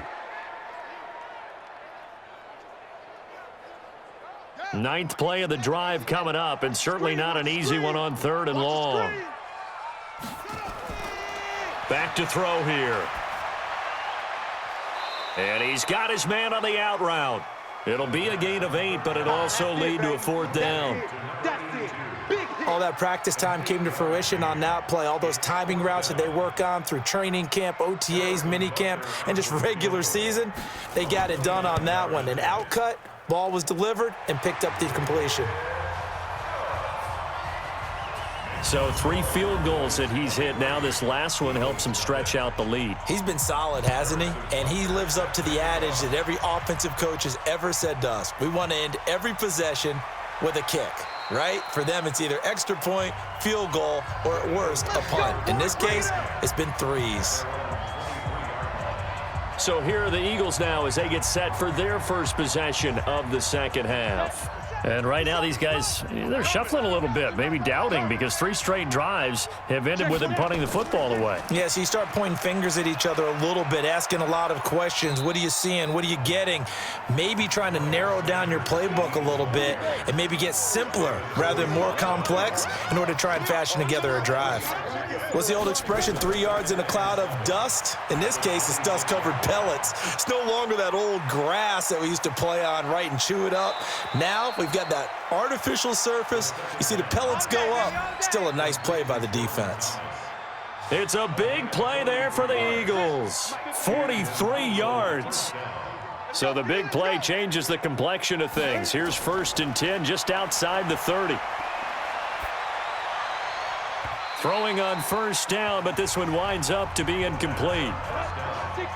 it. 9th play of the drive coming up, and certainly not an easy one on 3rd and long. Back to throw here. And he's got his man on the out route. It'll be a gain of 8, but it'll also lead to a 4th down. All that practice time came to fruition on that play. All those timing routes that they work on through training camp, OTAs, mini camp, and just regular season, they got it done on that one. An outcut, ball was delivered, and picked up the completion. So 3 field goals that he's hit now. This last one helps him stretch out the lead. He's been solid, hasn't he? And he lives up to the adage that every offensive coach has ever said to us. We want to end every possession with a kick, right? For them, it's either extra point, field goal, or at worst, a punt. In this case, it's been 3s. So here are the Eagles now as they get set for their first possession of the 2nd half. And right now, these guys, they're shuffling a little bit, maybe doubting, because 3 straight drives have ended with them punting the football away. Yeah, so you start pointing fingers at each other a little bit, asking a lot of questions. What are you seeing? What are you getting? Maybe trying to narrow down your playbook a little bit and maybe get simpler rather than more complex in order to try and fashion together a drive. What's the old expression, 3 yards in a cloud of dust? In this case, it's dust-covered pellets. It's no longer that old grass that we used to play on, right, and chew it up. Now we've got that artificial surface. You see the pellets go up. Still a nice play by the defense. It's a big play there for the Eagles. 43 yards. So the big play changes the complexion of things. Here's 1st and 10 just outside the 30. Throwing on 1st down, but this one winds up to be incomplete.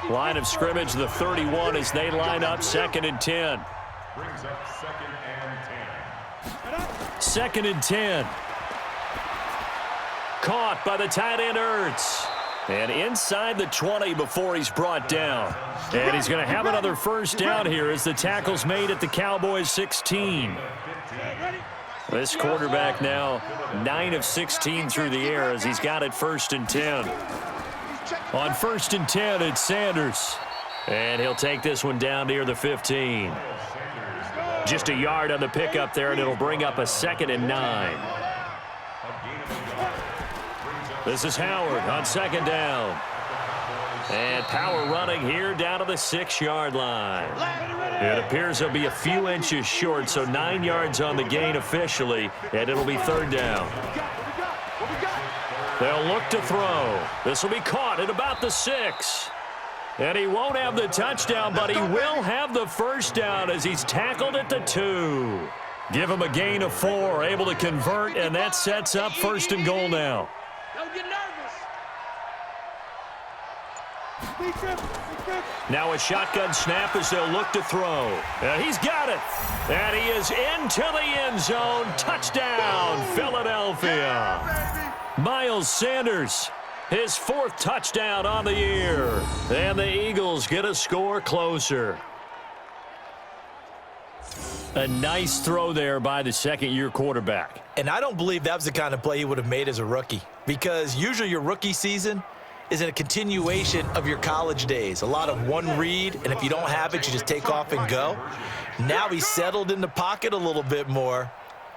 Line of scrimmage, the 31 as they line up 2nd and 10. 2nd and 10. Caught by the tight end Ertz. And inside the 20 before he's brought down. And he's going to have another first down here as the tackle's made at the Cowboys 16. This quarterback now 9 of 16 through the air as he's got it 1st and 10. On 1st and 10, it's Sanders. And he'll take this one down near the 15. Just a yard on the pickup there, and it'll bring up a 2nd and 9. This is Howard on 2nd down. And power running here down to the 6-yard line. It appears he'll be a few inches short, so 9 yards on the gain officially, and it'll be 3rd down. They'll look to throw. This will be caught at about the 6. And he won't have the touchdown, but he will have the first down as he's tackled at the 2. Give him a gain of 4, able to convert, and that sets up 1st and goal now. Don't get nervous. Now a shotgun snap as they'll look to throw. And he's got it. And he is into the end zone. Touchdown, Philadelphia. Miles Sanders, his 4th touchdown on the year. And the Eagles get a score closer. A nice throw there by the 2nd-year quarterback. And I don't believe that was the kind of play he would have made as a rookie, because usually your rookie season is a continuation of your college days. A lot of one read, and if you don't have it, you just take off and go. Now he's settled in the pocket a little bit more,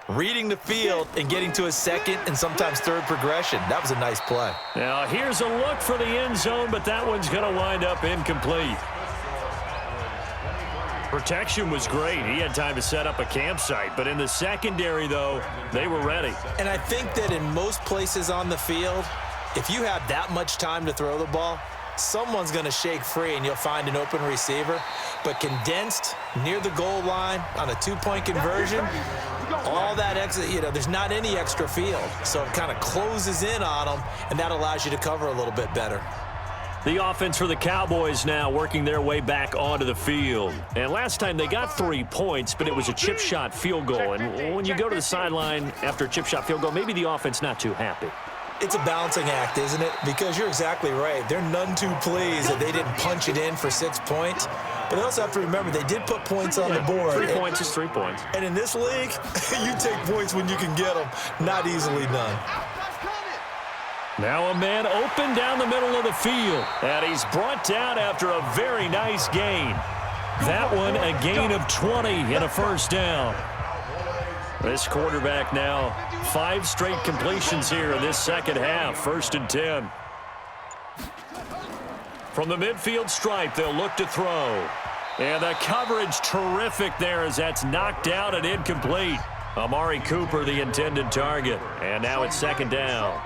reading the field and getting to his 2nd and sometimes 3rd progression. That was a nice play. Now here's a look for the end zone, but that one's going to wind up incomplete. Protection was great. He had time to set up a campsite, but in the secondary, though, they were ready. And I think that in most places on the field, if you have that much time to throw the ball, someone's going to shake free and you'll find an open receiver. But condensed near the goal line on a 2-point conversion, all that extra, there's not any extra field. So it kind of closes in on them, and that allows you to cover a little bit better. The offense for the Cowboys now working their way back onto the field. And last time they got 3 points, but it was a chip shot field goal. And when you go to the sideline after a chip shot field goal, maybe the offense not too happy. It's a balancing act, isn't it? Because you're exactly right. They're none too pleased that they didn't punch it in for 6 points. But they also have to remember they did put points on the board. 3 points is 3 points. And in this league, you take points when you can get them. Not easily done. Now a man open down the middle of the field. And he's brought down after a very nice gain. That one a gain of 20 and a first down. This quarterback now 5 straight completions here in this second half. 1st and 10. From the midfield stripe, they'll look to throw. And the coverage terrific there as that's knocked out and incomplete. Amari Cooper, the intended target. And now it's 2nd down.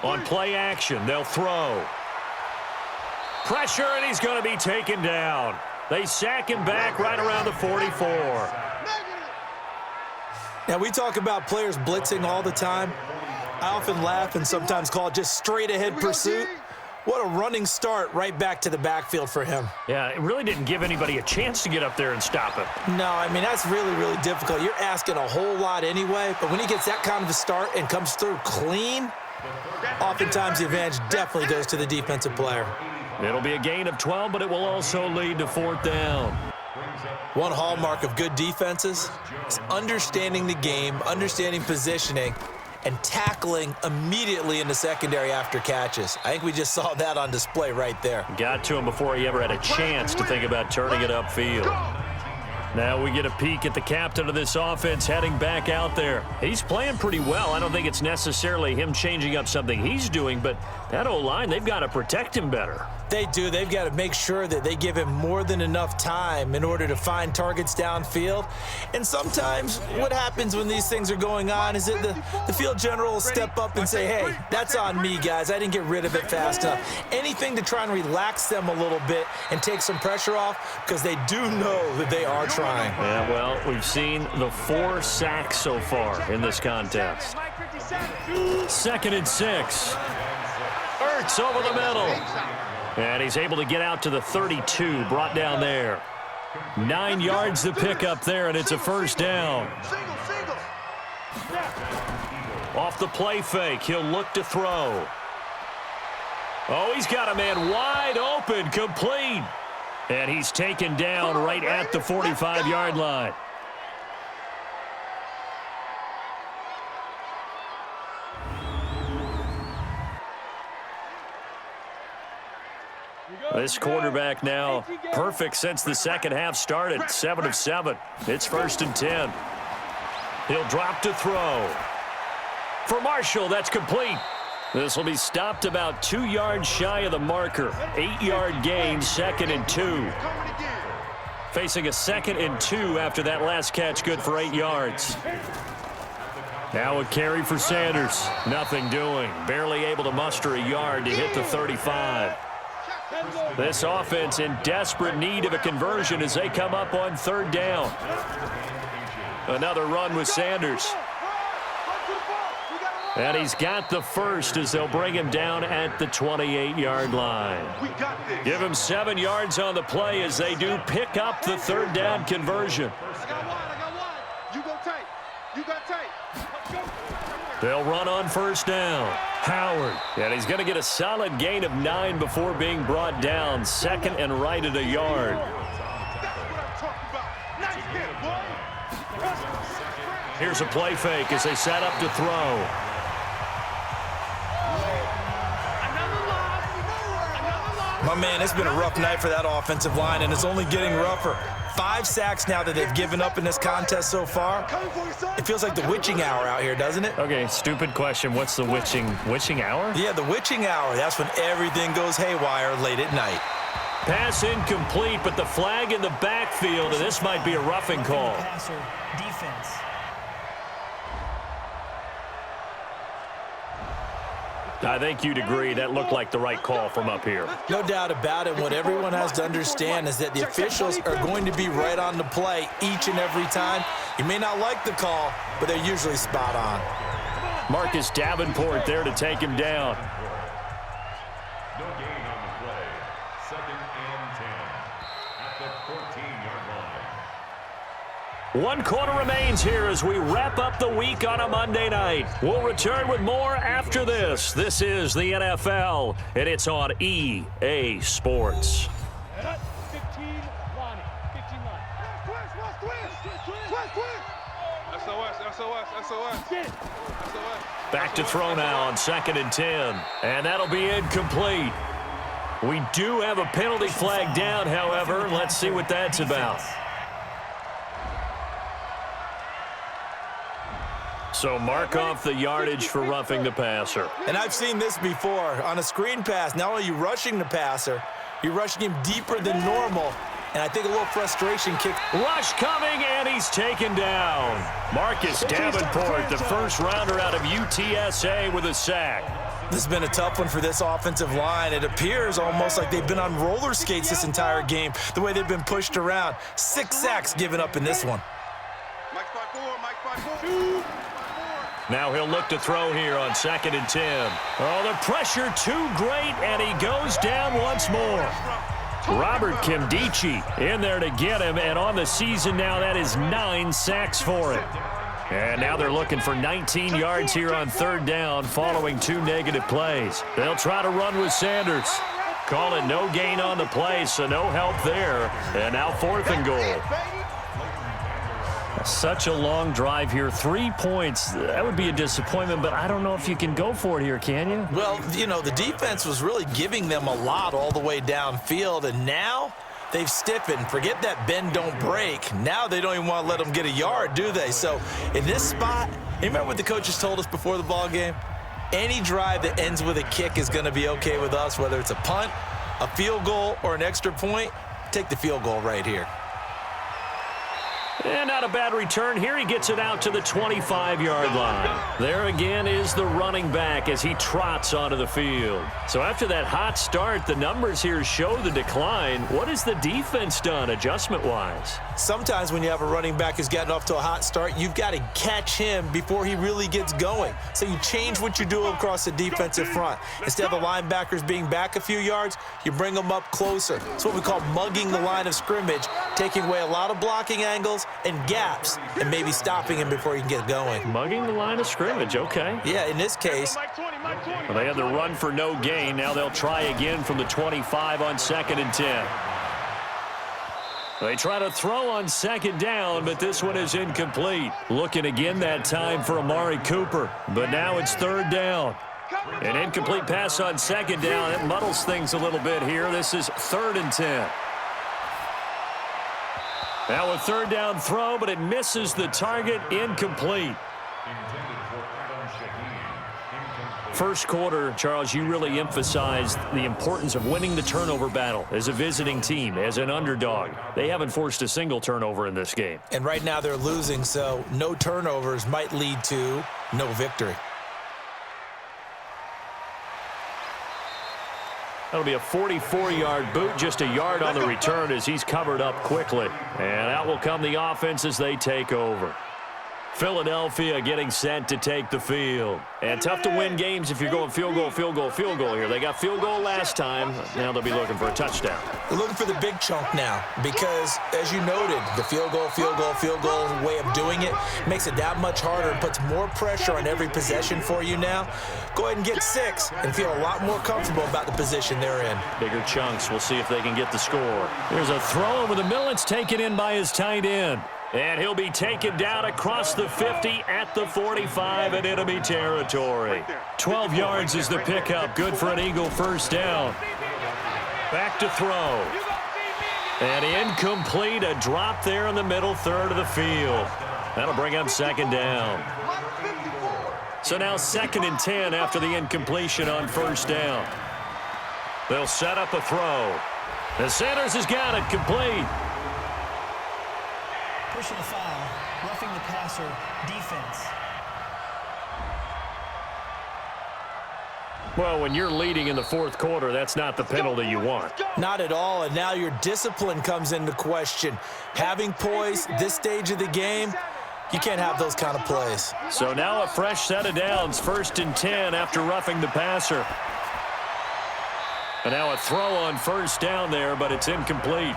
On play action, they'll throw. Pressure, and he's going to be taken down. They sack him back right around the 44. Now, we talk about players blitzing all the time. I often laugh and sometimes call it just straight-ahead pursuit. What a running start right back to the backfield for him. Yeah, it really didn't give anybody a chance to get up there and stop him. No, I mean, that's really, really difficult. You're asking a whole lot anyway, but when he gets that kind of a start and comes through clean, oftentimes the advantage definitely goes to the defensive player. It'll be a gain of 12, but it will also lead to 4th down. One hallmark of good defenses is understanding the game, understanding positioning, and tackling immediately in the secondary after catches. I think we just saw that on display right there. Got to him before he ever had a chance to think about turning it upfield. Now we get a peek at the captain of this offense heading back out there. He's playing pretty well. I don't think it's necessarily him changing up something he's doing, but that O-line, they've got to protect him better. They do. They've got to make sure that they give him more than enough time in order to find targets downfield. And sometimes what happens when these things are going on is that the field general will step up and say, hey, that's on me, guys. I didn't get rid of it fast enough. Anything to try and relax them a little bit and take some pressure off, because they do know that they are trying. Yeah, well, we've seen the 4 sacks so far in this contest. 2nd and 6. Ertz over the middle. And he's able to get out to the 32, brought down there. 9 yards to pick up there, and it's a first down. Off the play fake, he'll look to throw. Oh, he's got a man wide open, complete. And he's taken down right at the 45-yard line. This quarterback now perfect since the second half started. 7 of 7. It's 1st and 10. He'll drop to throw. For Marshall, that's complete. This will be stopped about 2 yards shy of the marker. 8-yard gain, 2nd and 2. Facing a 2nd and 2 after that last catch, good for 8 yards. Now a carry for Sanders. Nothing doing. Barely able to muster a yard to hit the 35. This offense in desperate need of a conversion as they come up on 3rd down. Another run with Sanders. And he's got the first as they'll bring him down at the 28-yard line. Give him 7 yards on the play as they do pick up the 3rd down conversion. They'll run on 1st down. Howard. And he's going to get a solid gain of 9 before being brought down. 2nd and right at a yard. Here's a play fake as they set up to throw. My man, it's been a rough night for that offensive line, and it's only getting rougher. 5 sacks now that they've given up in this contest so far. It feels like the witching hour out here, doesn't it? Okay, stupid question. What's the witching hour? Yeah, the witching hour. That's when everything goes haywire late at night. Pass incomplete, but the flag in the backfield, and this might be a roughing call. Passer defense. I think you'd agree that looked like the right call from up here. No doubt about it. What everyone has to understand is that the officials are going to be right on the play each and every time. You may not like the call, but they're usually spot on. Marcus Davenport there to take him down. No gain on the play. 2nd and 10 at the 14-yard line. 1 quarter remains here as we wrap up the week on a Monday night. We'll return with more after this. This is the NFL, and it's on EA Sports. 15, Lonnie. 15, Lonnie. Back to throw now on 2nd and 10. And that'll be incomplete. We do have a penalty flag down, however. Let's see what that's about. So mark off the yardage for roughing the passer. And I've seen this before. On a screen pass, not only are you rushing the passer, you're rushing him deeper than normal. And I think a little frustration kick. Rush coming, and he's taken down. Marcus Davenport, the first rounder out of UTSA with a sack. This has been a tough one for this offensive line. It appears almost like they've been on roller skates this entire game, the way they've been pushed around. 6 sacks given up in this one. Now he'll look to throw here on 2nd and 10. Oh, the pressure too great, and he goes down once more. Robert Kimdichie in there to get him, and on the season now, that is 9 sacks for him. And now they're looking for 19 yards here on 3rd down following 2 negative plays. They'll try to run with Sanders. Call it no gain on the play, so no help there. And now 4th and goal. Such a long drive here. 3 points. That would be a disappointment, but I don't know if you can go for it here, can you? Well, you know, the defense was really giving them a lot all the way downfield, and now they've stiffened. Forget that bend, don't break. Now they don't even want to let them get a yard, do they? So in this spot, you remember what the coaches told us before the ball game? Any drive that ends with a kick is going to be okay with us, whether it's a punt, a field goal, or an extra point. Take the field goal right here. And not a bad return here. He gets it out to the 25-yard line. There again is the running back as he trots onto the field. So after that hot start, the numbers here show the decline. What has the defense done adjustment-wise? Sometimes when you have a running back who's gotten off to a hot start, you've got to catch him before he really gets going. So you change what you do across the defensive front. Instead of the linebackers being back a few yards, you bring them up closer. It's what we call mugging the line of scrimmage taking away a lot of blocking angles and gaps and maybe stopping him before he can get going. Mugging the line of scrimmage, okay. Yeah, in this case. Well, they had the run for no gain. Now they'll try again from the 25 on 2nd and 10. They try to throw on 2nd down, but this one is incomplete. Looking again that time for Amari Cooper, but now it's 3rd down. An incomplete pass on 2nd down. It muddles things a little bit here. This is 3rd and 10. Now a 3rd down throw, but it misses the target. Incomplete. First quarter, Charles, you really emphasized the importance of winning the turnover battle as a visiting team, as an underdog. They haven't forced a single turnover in this game. And right now they're losing, so no turnovers might lead to no victory. That'll be a 44-yard boot, just a yard on the return as he's covered up quickly. And out will come the offense as they take over. Philadelphia getting set to take the field. And tough to win games if you're going field goal, field goal, field goal here. They got field goal last time. Now they'll be looking for a touchdown. They're looking for the big chunk now because, as you noted, the field goal way of doing it makes it that much harder and puts more pressure on every possession for you now. Go ahead and get 6 and feel a lot more comfortable about the position they're in. Bigger chunks. We'll see if they can get the score. There's a throw over the middle. It's taken in by his tight end. And he'll be taken down across the 50 at the 45 in enemy territory. 12 yards is the pickup. Good for an Eagle first down. Back to throw. And incomplete. A drop there in the middle third of the field. That'll bring up 2nd down. So now 2nd and 10 after the incompletion on 1st down. They'll set up a throw. The Sanders has got it complete. Personal foul, roughing the passer, defense. Well, when you're leading in the 4th quarter, that's not the penalty you want. Not at all, and now your discipline comes into question. Having poise this stage of the game, you can't have those kind of plays. So now a fresh set of downs, 1st and 10 after roughing the passer. And now a throw on 1st down there, but it's incomplete.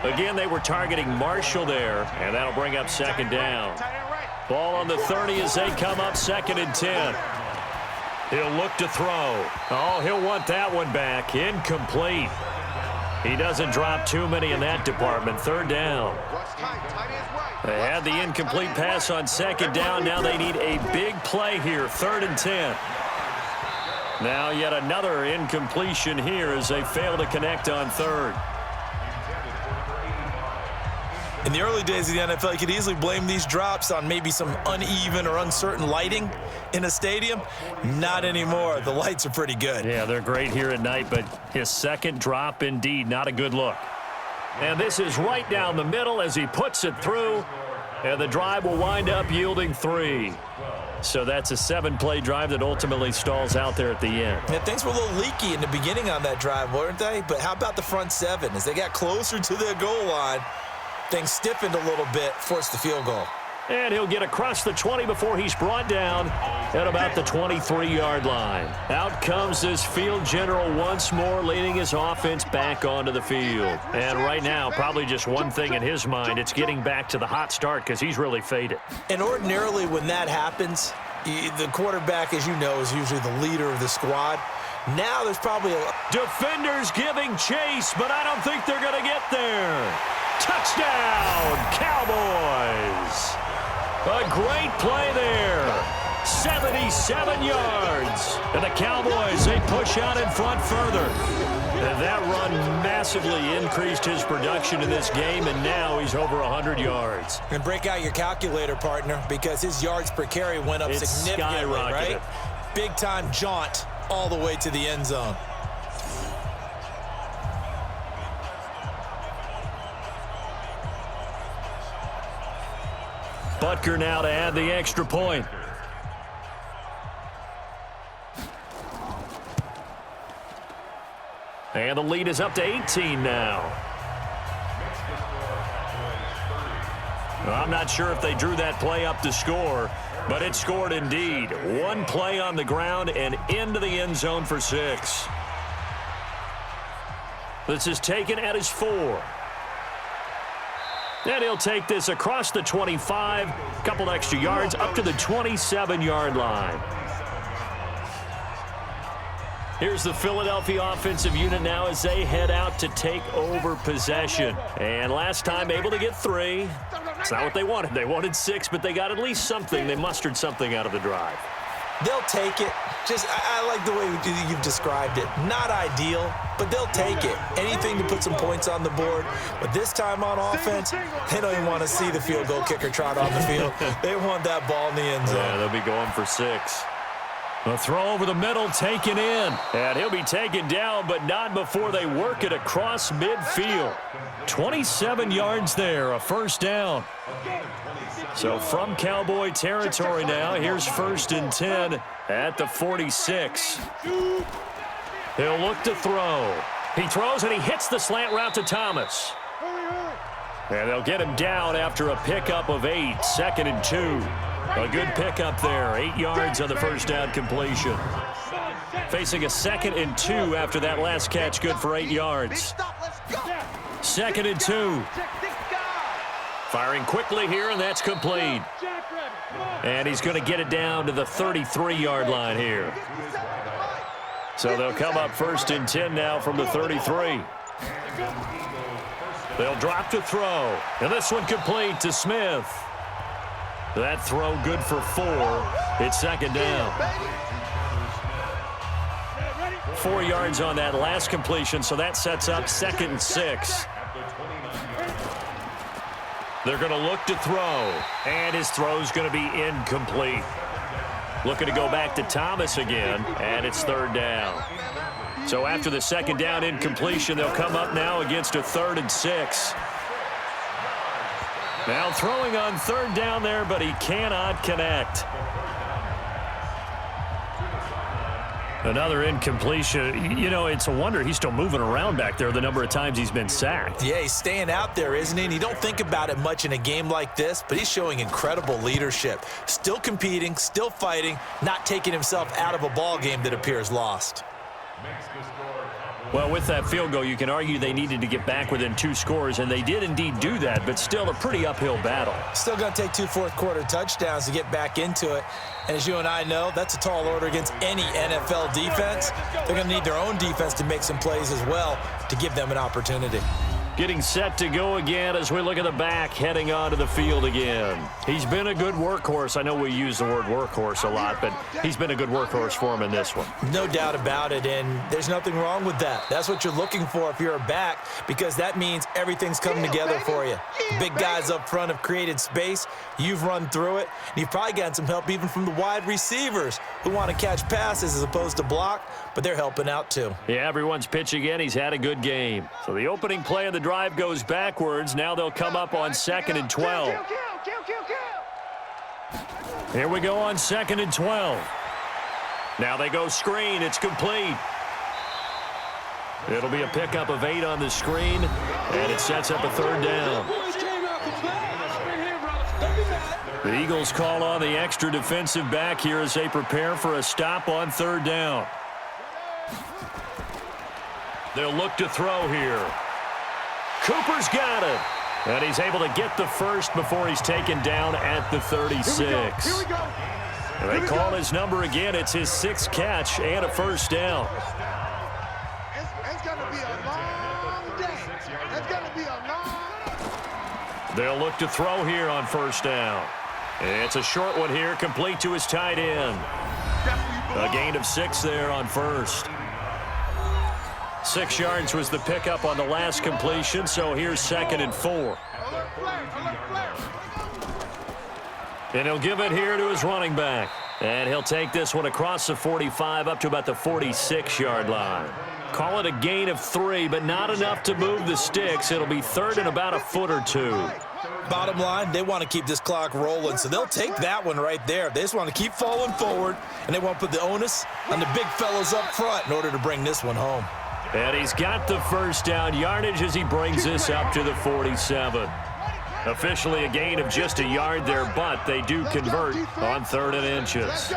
Again, they were targeting Marshall there, and that'll bring up 2nd down. Ball on the 30 as they come up 2nd and 10. He'll look to throw. Oh, he'll want that one back. Incomplete. He doesn't drop too many in that department. 3rd down. They had the incomplete pass on 2nd down. Now they need a big play here. 3rd and 10. Now yet another incompletion here as they fail to connect on 3rd. In the early days of the NFL, you could easily blame these drops on maybe some uneven or uncertain lighting in a stadium. Not anymore. The lights are pretty good. Yeah, they're great here at night, but his 2nd drop, indeed, not a good look. And this is right down the middle as he puts it through, and the drive will wind up yielding 3. So that's a 7-play drive that ultimately stalls out there at the end. Yeah, things were a little leaky in the beginning on that drive, weren't they? But how about the front 7? As they got closer to the goal line, things stiffened a little bit, forced the field goal. And he'll get across the 20 before he's brought down at about the 23-yard line. Out comes this field general once more, leading his offense back onto the field. And right now, probably just one thing in his mind, it's getting back to the hot start because he's really faded. And ordinarily when that happens, the quarterback, as you know, is usually the leader of the squad. Now there's probably a... Defenders giving chase, but I don't think they're going to get there. Touchdown, Cowboys. A great play there. 77 yards. And the Cowboys, they push out in front further. And that run massively increased his production in this game, and now he's over 100 yards. And break out your calculator, partner, because his yards per carry went up significantly, right? Big-time jaunt all the way to the end zone. Butker now to add the extra point. And the lead is up to 18 now. Well, I'm not sure if they drew that play up to score, but it scored indeed. One play on the ground and into the end zone for 6. This is taken at his 4. And he'll take this across the 25, a couple extra yards up to the 27-yard line. Here's the Philadelphia offensive unit now as they head out to take over possession. And last time able to get 3. It's not what they wanted. They wanted 6, but they got at least something. They mustered something out of the drive. They'll take it. I like the way you've described it. Not ideal, but they'll take it. Anything to put some points on the board. But this time on offense, they don't even want to see the field goal kicker trot on the field. They want that ball in the end zone. Yeah, they'll be going for 6. A throw over the middle, taken in. And he'll be taken down, but not before they work it across midfield. 27 yards there, a first down. So from Cowboy territory now, here's 1st and 10 at the 46. He'll look to throw. He throws and he hits the slant route to Thomas. And they'll get him down after a pickup of 8, 2nd and 2. A good pickup there, 8 yards on the first down completion. Facing a 2nd and 2 after that last catch, good for 8 yards. 2nd and 2. Firing quickly here, and that's complete. And he's going to get it down to the 33-yard line here. So they'll come up 1st and 10 now from the 33. They'll drop to throw. And this one complete to Smith. That throw good for 4. It's 2nd down. 4 yards on that last completion, so that sets up 2nd and 6. They're going to look to throw, and his throw's going to be incomplete. Looking to go back to Thomas again, and it's 3rd down. So after the 2nd down incompletion, they'll come up now against a 3rd and 6. Now throwing on 3rd down there, but he cannot connect. Another incompletion. You know, it's a wonder he's still moving around back there the number of times he's been sacked. Yeah, he's staying out there, isn't he? And you don't think about it much in a game like this, but he's showing incredible leadership. Still competing, still fighting, not taking himself out of a ball game that appears lost. Well, with that field goal, you can argue they needed to get back within 2 scores, and they did indeed do that, but still a pretty uphill battle. Still going to take 2 fourth-quarter touchdowns to get back into it. And as you and I know, that's a tall order against any NFL defense. They're going to need their own defense to make some plays as well to give them an opportunity. Getting set to go again as we look at the back, heading onto the field again. He's been a good workhorse. I know we use the word workhorse a lot, but he's been a good workhorse for him in this one. No doubt about it, and there's nothing wrong with that. That's what you're looking for if you're a back, because that means everything's coming together for you. The big guys up front have created space. You've run through it, and you've probably gotten some help even from the wide receivers who want to catch passes as opposed to block, but they're helping out too. Yeah, everyone's pitching in. He's had a good game. So the opening play of the drive goes backwards. Now they'll come up on 2nd and 12. Here we go on 2nd and 12. Now they go screen. It's complete. It'll be a pickup of 8 on the screen, and it sets up a 3rd down. The Eagles call on the extra defensive back here as they prepare for a stop on 3rd down. They'll look to throw here. Cooper's got it. And he's able to get the first before he's taken down at the 36. Here we go. They call his number again. It's his 6th catch and a first down. It's going to be a long day. It's going to be a long. They'll look to throw here on 1st down. It's a short one here, complete to his tight end. A gain of 6 there on 1st. 6 yards was the pickup on the last completion, so here's 2nd and 4. And he'll give it here to his running back. And he'll take this one across the 45 up to about the 46-yard line. Call it a gain of 3, but not enough to move the sticks. It'll be 3rd and about a foot or 2. Bottom line, they want to keep this clock rolling, so they'll take that one right there. They just want to keep falling forward, and they want to put the onus on the big fellas up front in order to bring this one home. And he's got the first down yardage as he brings this up to the 47. Officially a gain of just a yard there, but they do convert on 3rd and inches.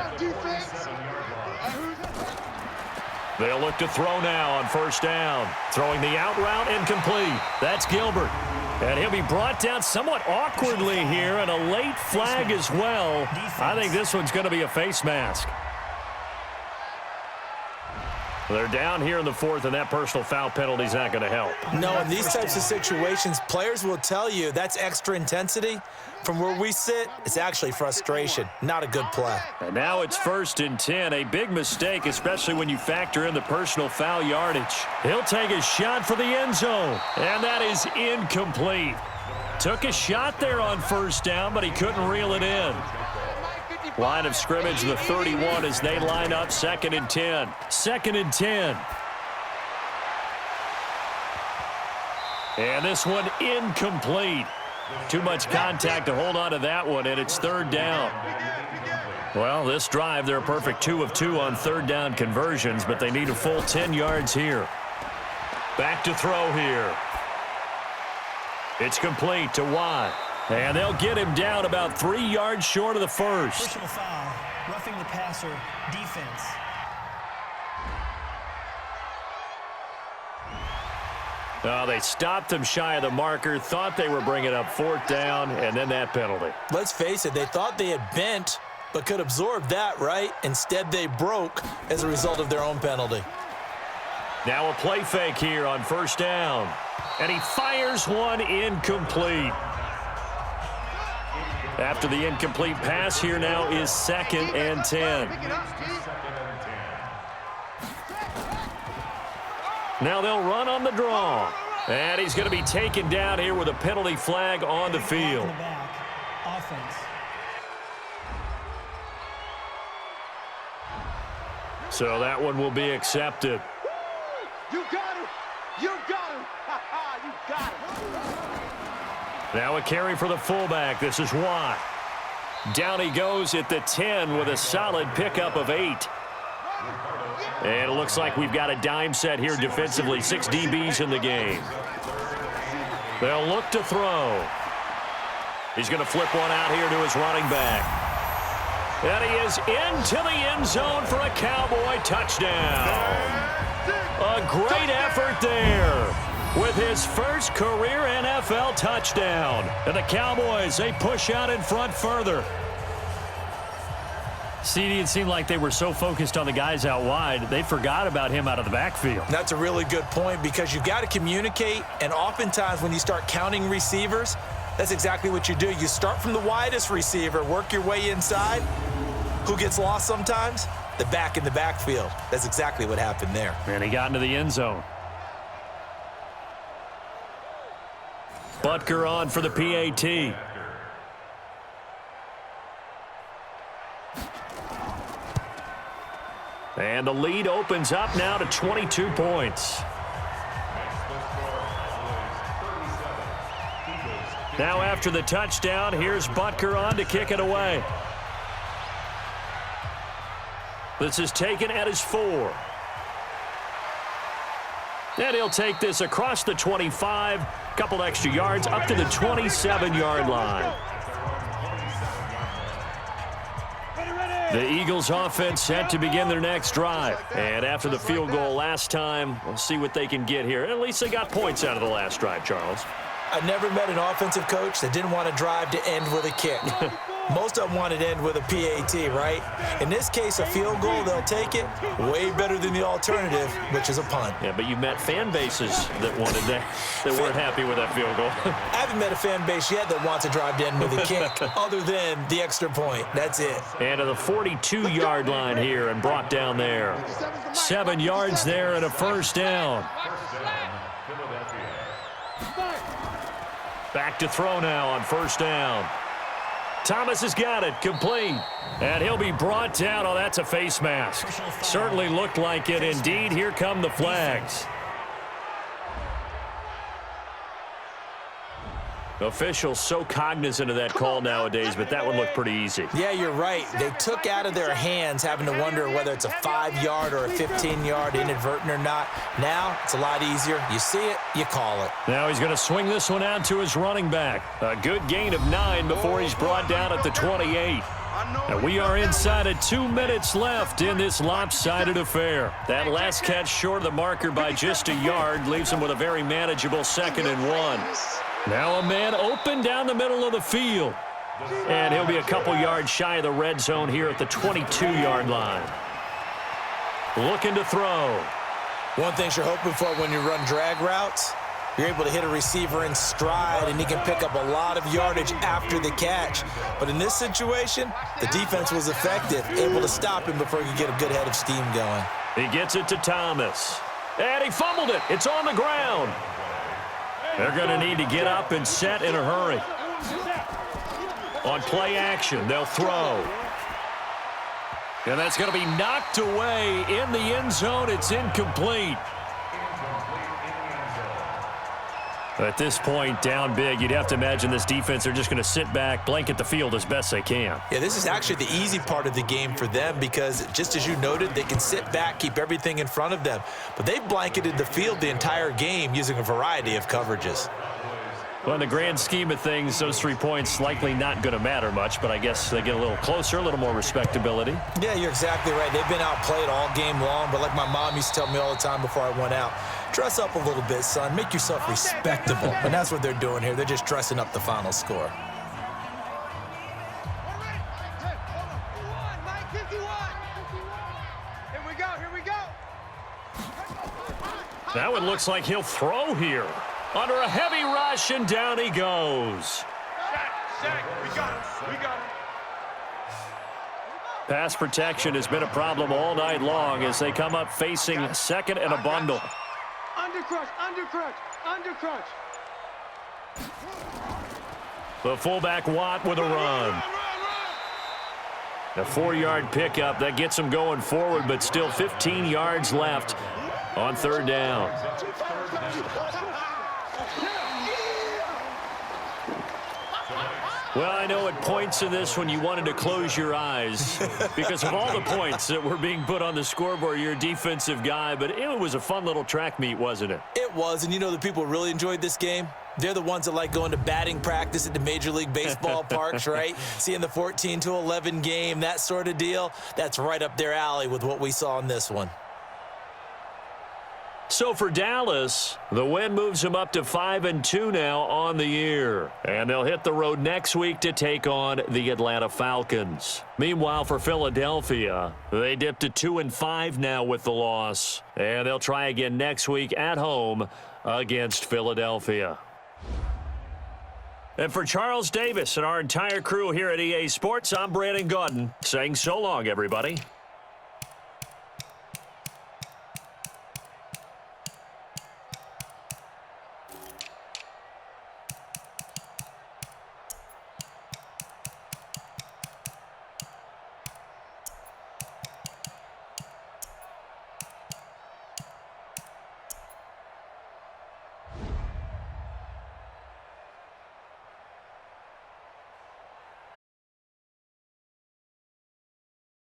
They'll look to throw now on first down. Throwing the out route incomplete. That's Gilbert. And he'll be brought down somewhat awkwardly here, and a late flag as well. I think this one's going to be a face mask. They're down here in the fourth, and that personal foul penalty is not going to help. No, in these types of situations, players will tell you that's extra intensity. From where we sit, it's actually frustration. Not a good play. And now it's 1st and 10. A big mistake, especially when you factor in the personal foul yardage. He'll take a shot for the end zone, and that is incomplete. Took a shot there on first down, but he couldn't reel it in. Line of scrimmage, the 31, as they line up 2nd and 10. 2nd and 10. And this one incomplete. Too much contact to hold on to that one, and it's 3rd down. Well, this drive, they're a perfect 2 of 2 on 3rd down conversions, but they need a full 10 yards here. Back to throw here. It's complete to Watt. And they'll get him down about 3 yards short of the first. Personal foul, roughing the passer, defense. Oh, they stopped him shy of the marker, thought they were bringing up 4th down, and then that penalty. Let's face it, they thought they had bent, but could absorb that, right? Instead, they broke as a result of their own penalty. Now a play fake here on first down. And he fires one incomplete. After the incomplete pass, here now is 2nd and 10. Now they'll run on the draw. And he's going to be taken down here with a penalty flag on the field. Offense. So that one will be accepted. You got him. You got him. You got him. Now a carry for the fullback. This is Watt. Down he goes at the 10 with a solid pickup of 8. And it looks like we've got a dime set here defensively. 6 DBs in the game. They'll look to throw. He's going to flip one out here to his running back. And he is into the end zone for a Cowboy touchdown. A great effort there with his first career NFL touchdown. And the Cowboys, they push out in front further. CD, it seemed like they were so focused on the guys out wide, they forgot about him out of the backfield. That's a really good point because you've got to communicate, and oftentimes when you start counting receivers, that's exactly what you do. You start from the widest receiver, work your way inside. Who gets lost sometimes? The back in the backfield. That's exactly what happened there. And he got into the end zone. Butker on for the PAT. And the lead opens up now to 22 points. Now after the touchdown, here's Butker on to kick it away. This is taken at his 4. And he'll take this across the 25, couple extra yards up to the 27-yard line. The Eagles offense set to begin their next drive. And after the field goal last time, we'll see what they can get here. At least they got points out of the last drive, Charles. I never met an offensive coach that didn't want to drive to end with a kick. Most of them wanted to end with a PAT, right? In this case, a field goal, they'll take it. Way better than the alternative, which is a punt. Yeah, but you met fan bases that wanted that, that weren't happy with that field goal. I haven't met a fan base yet that wants to drive to end with a kick, other than the extra point. That's it. And to the 42-yard line here and brought down there. 7 yards there and a first down. Back to throw now on first down. Thomas has got it, complete. And he'll be brought down. Oh, that's a face mask. Certainly looked like it. Indeed, here come the flags. Officials so cognizant of that call nowadays, but that one looked pretty easy. Yeah, you're right. They took out of their hands having to wonder whether it's a 5-yard or a 15-yard inadvertent or not. Now, it's a lot easier. You see it, you call it. Now he's going to swing this one out to his running back. A good gain of 9 before he's brought down at the 28. And we are inside of 2 minutes left in this lopsided affair. That last catch short of the marker by just a yard leaves him with a very manageable 2nd and 1. Now a man open down the middle of the field. And he'll be a couple yards shy of the red zone here at the 22-yard line. Looking to throw. One thing you're hoping for when you run drag routes, you're able to hit a receiver in stride, and he can pick up a lot of yardage after the catch. But in this situation, the defense was effective, able to stop him before he could get a good head of steam going. He gets it to Thomas. And he fumbled it. It's on the ground. They're going to need to get up and set in a hurry. On play action, they'll throw. And that's going to be knocked away in the end zone. It's incomplete. At this point, down big, you'd have to imagine this defense are just going to sit back, blanket the field as best they can. Yeah, this is actually the easy part of the game for them because, just as you noted, they can sit back, keep everything in front of them. But they've blanketed the field the entire game using a variety of coverages. Well, in the grand scheme of things, those 3 points likely not going to matter much, but I guess they get a little closer, a little more respectability. Yeah, you're exactly right. They've been outplayed all game long, but like my mom used to tell me all the time before I went out, dress up a little bit, son. Make yourself respectable. And that's what they're doing here. They're just dressing up the final score. That one looks like he'll throw here. Under a heavy rush, and down he goes. We got him. We got him. Pass protection has been a problem all night long as they come up facing 2nd and a bundle. Undercrutch. The fullback Watt with a run. A 4-yard pickup that gets him going forward, but still 15 yards left on 3rd down. Well, I know at points in this when you wanted to close your eyes because of all the points that were being put on the scoreboard. You're a defensive guy, but it was a fun little track meet, wasn't it? It was, and you know the people who really enjoyed this game? They're the ones that like going to batting practice at the Major League Baseball parks, right? Seeing the 14-11 game, that sort of deal. That's right up their alley with what we saw in this one. So for Dallas, the win moves them up to 5-2 now on the year. And they'll hit the road next week to take on the Atlanta Falcons. Meanwhile, for Philadelphia, they dipped to 2-5 now with the loss. And they'll try again next week at home against Philadelphia. And for Charles Davis and our entire crew here at EA Sports, I'm Brandon Gaudin saying so long, everybody.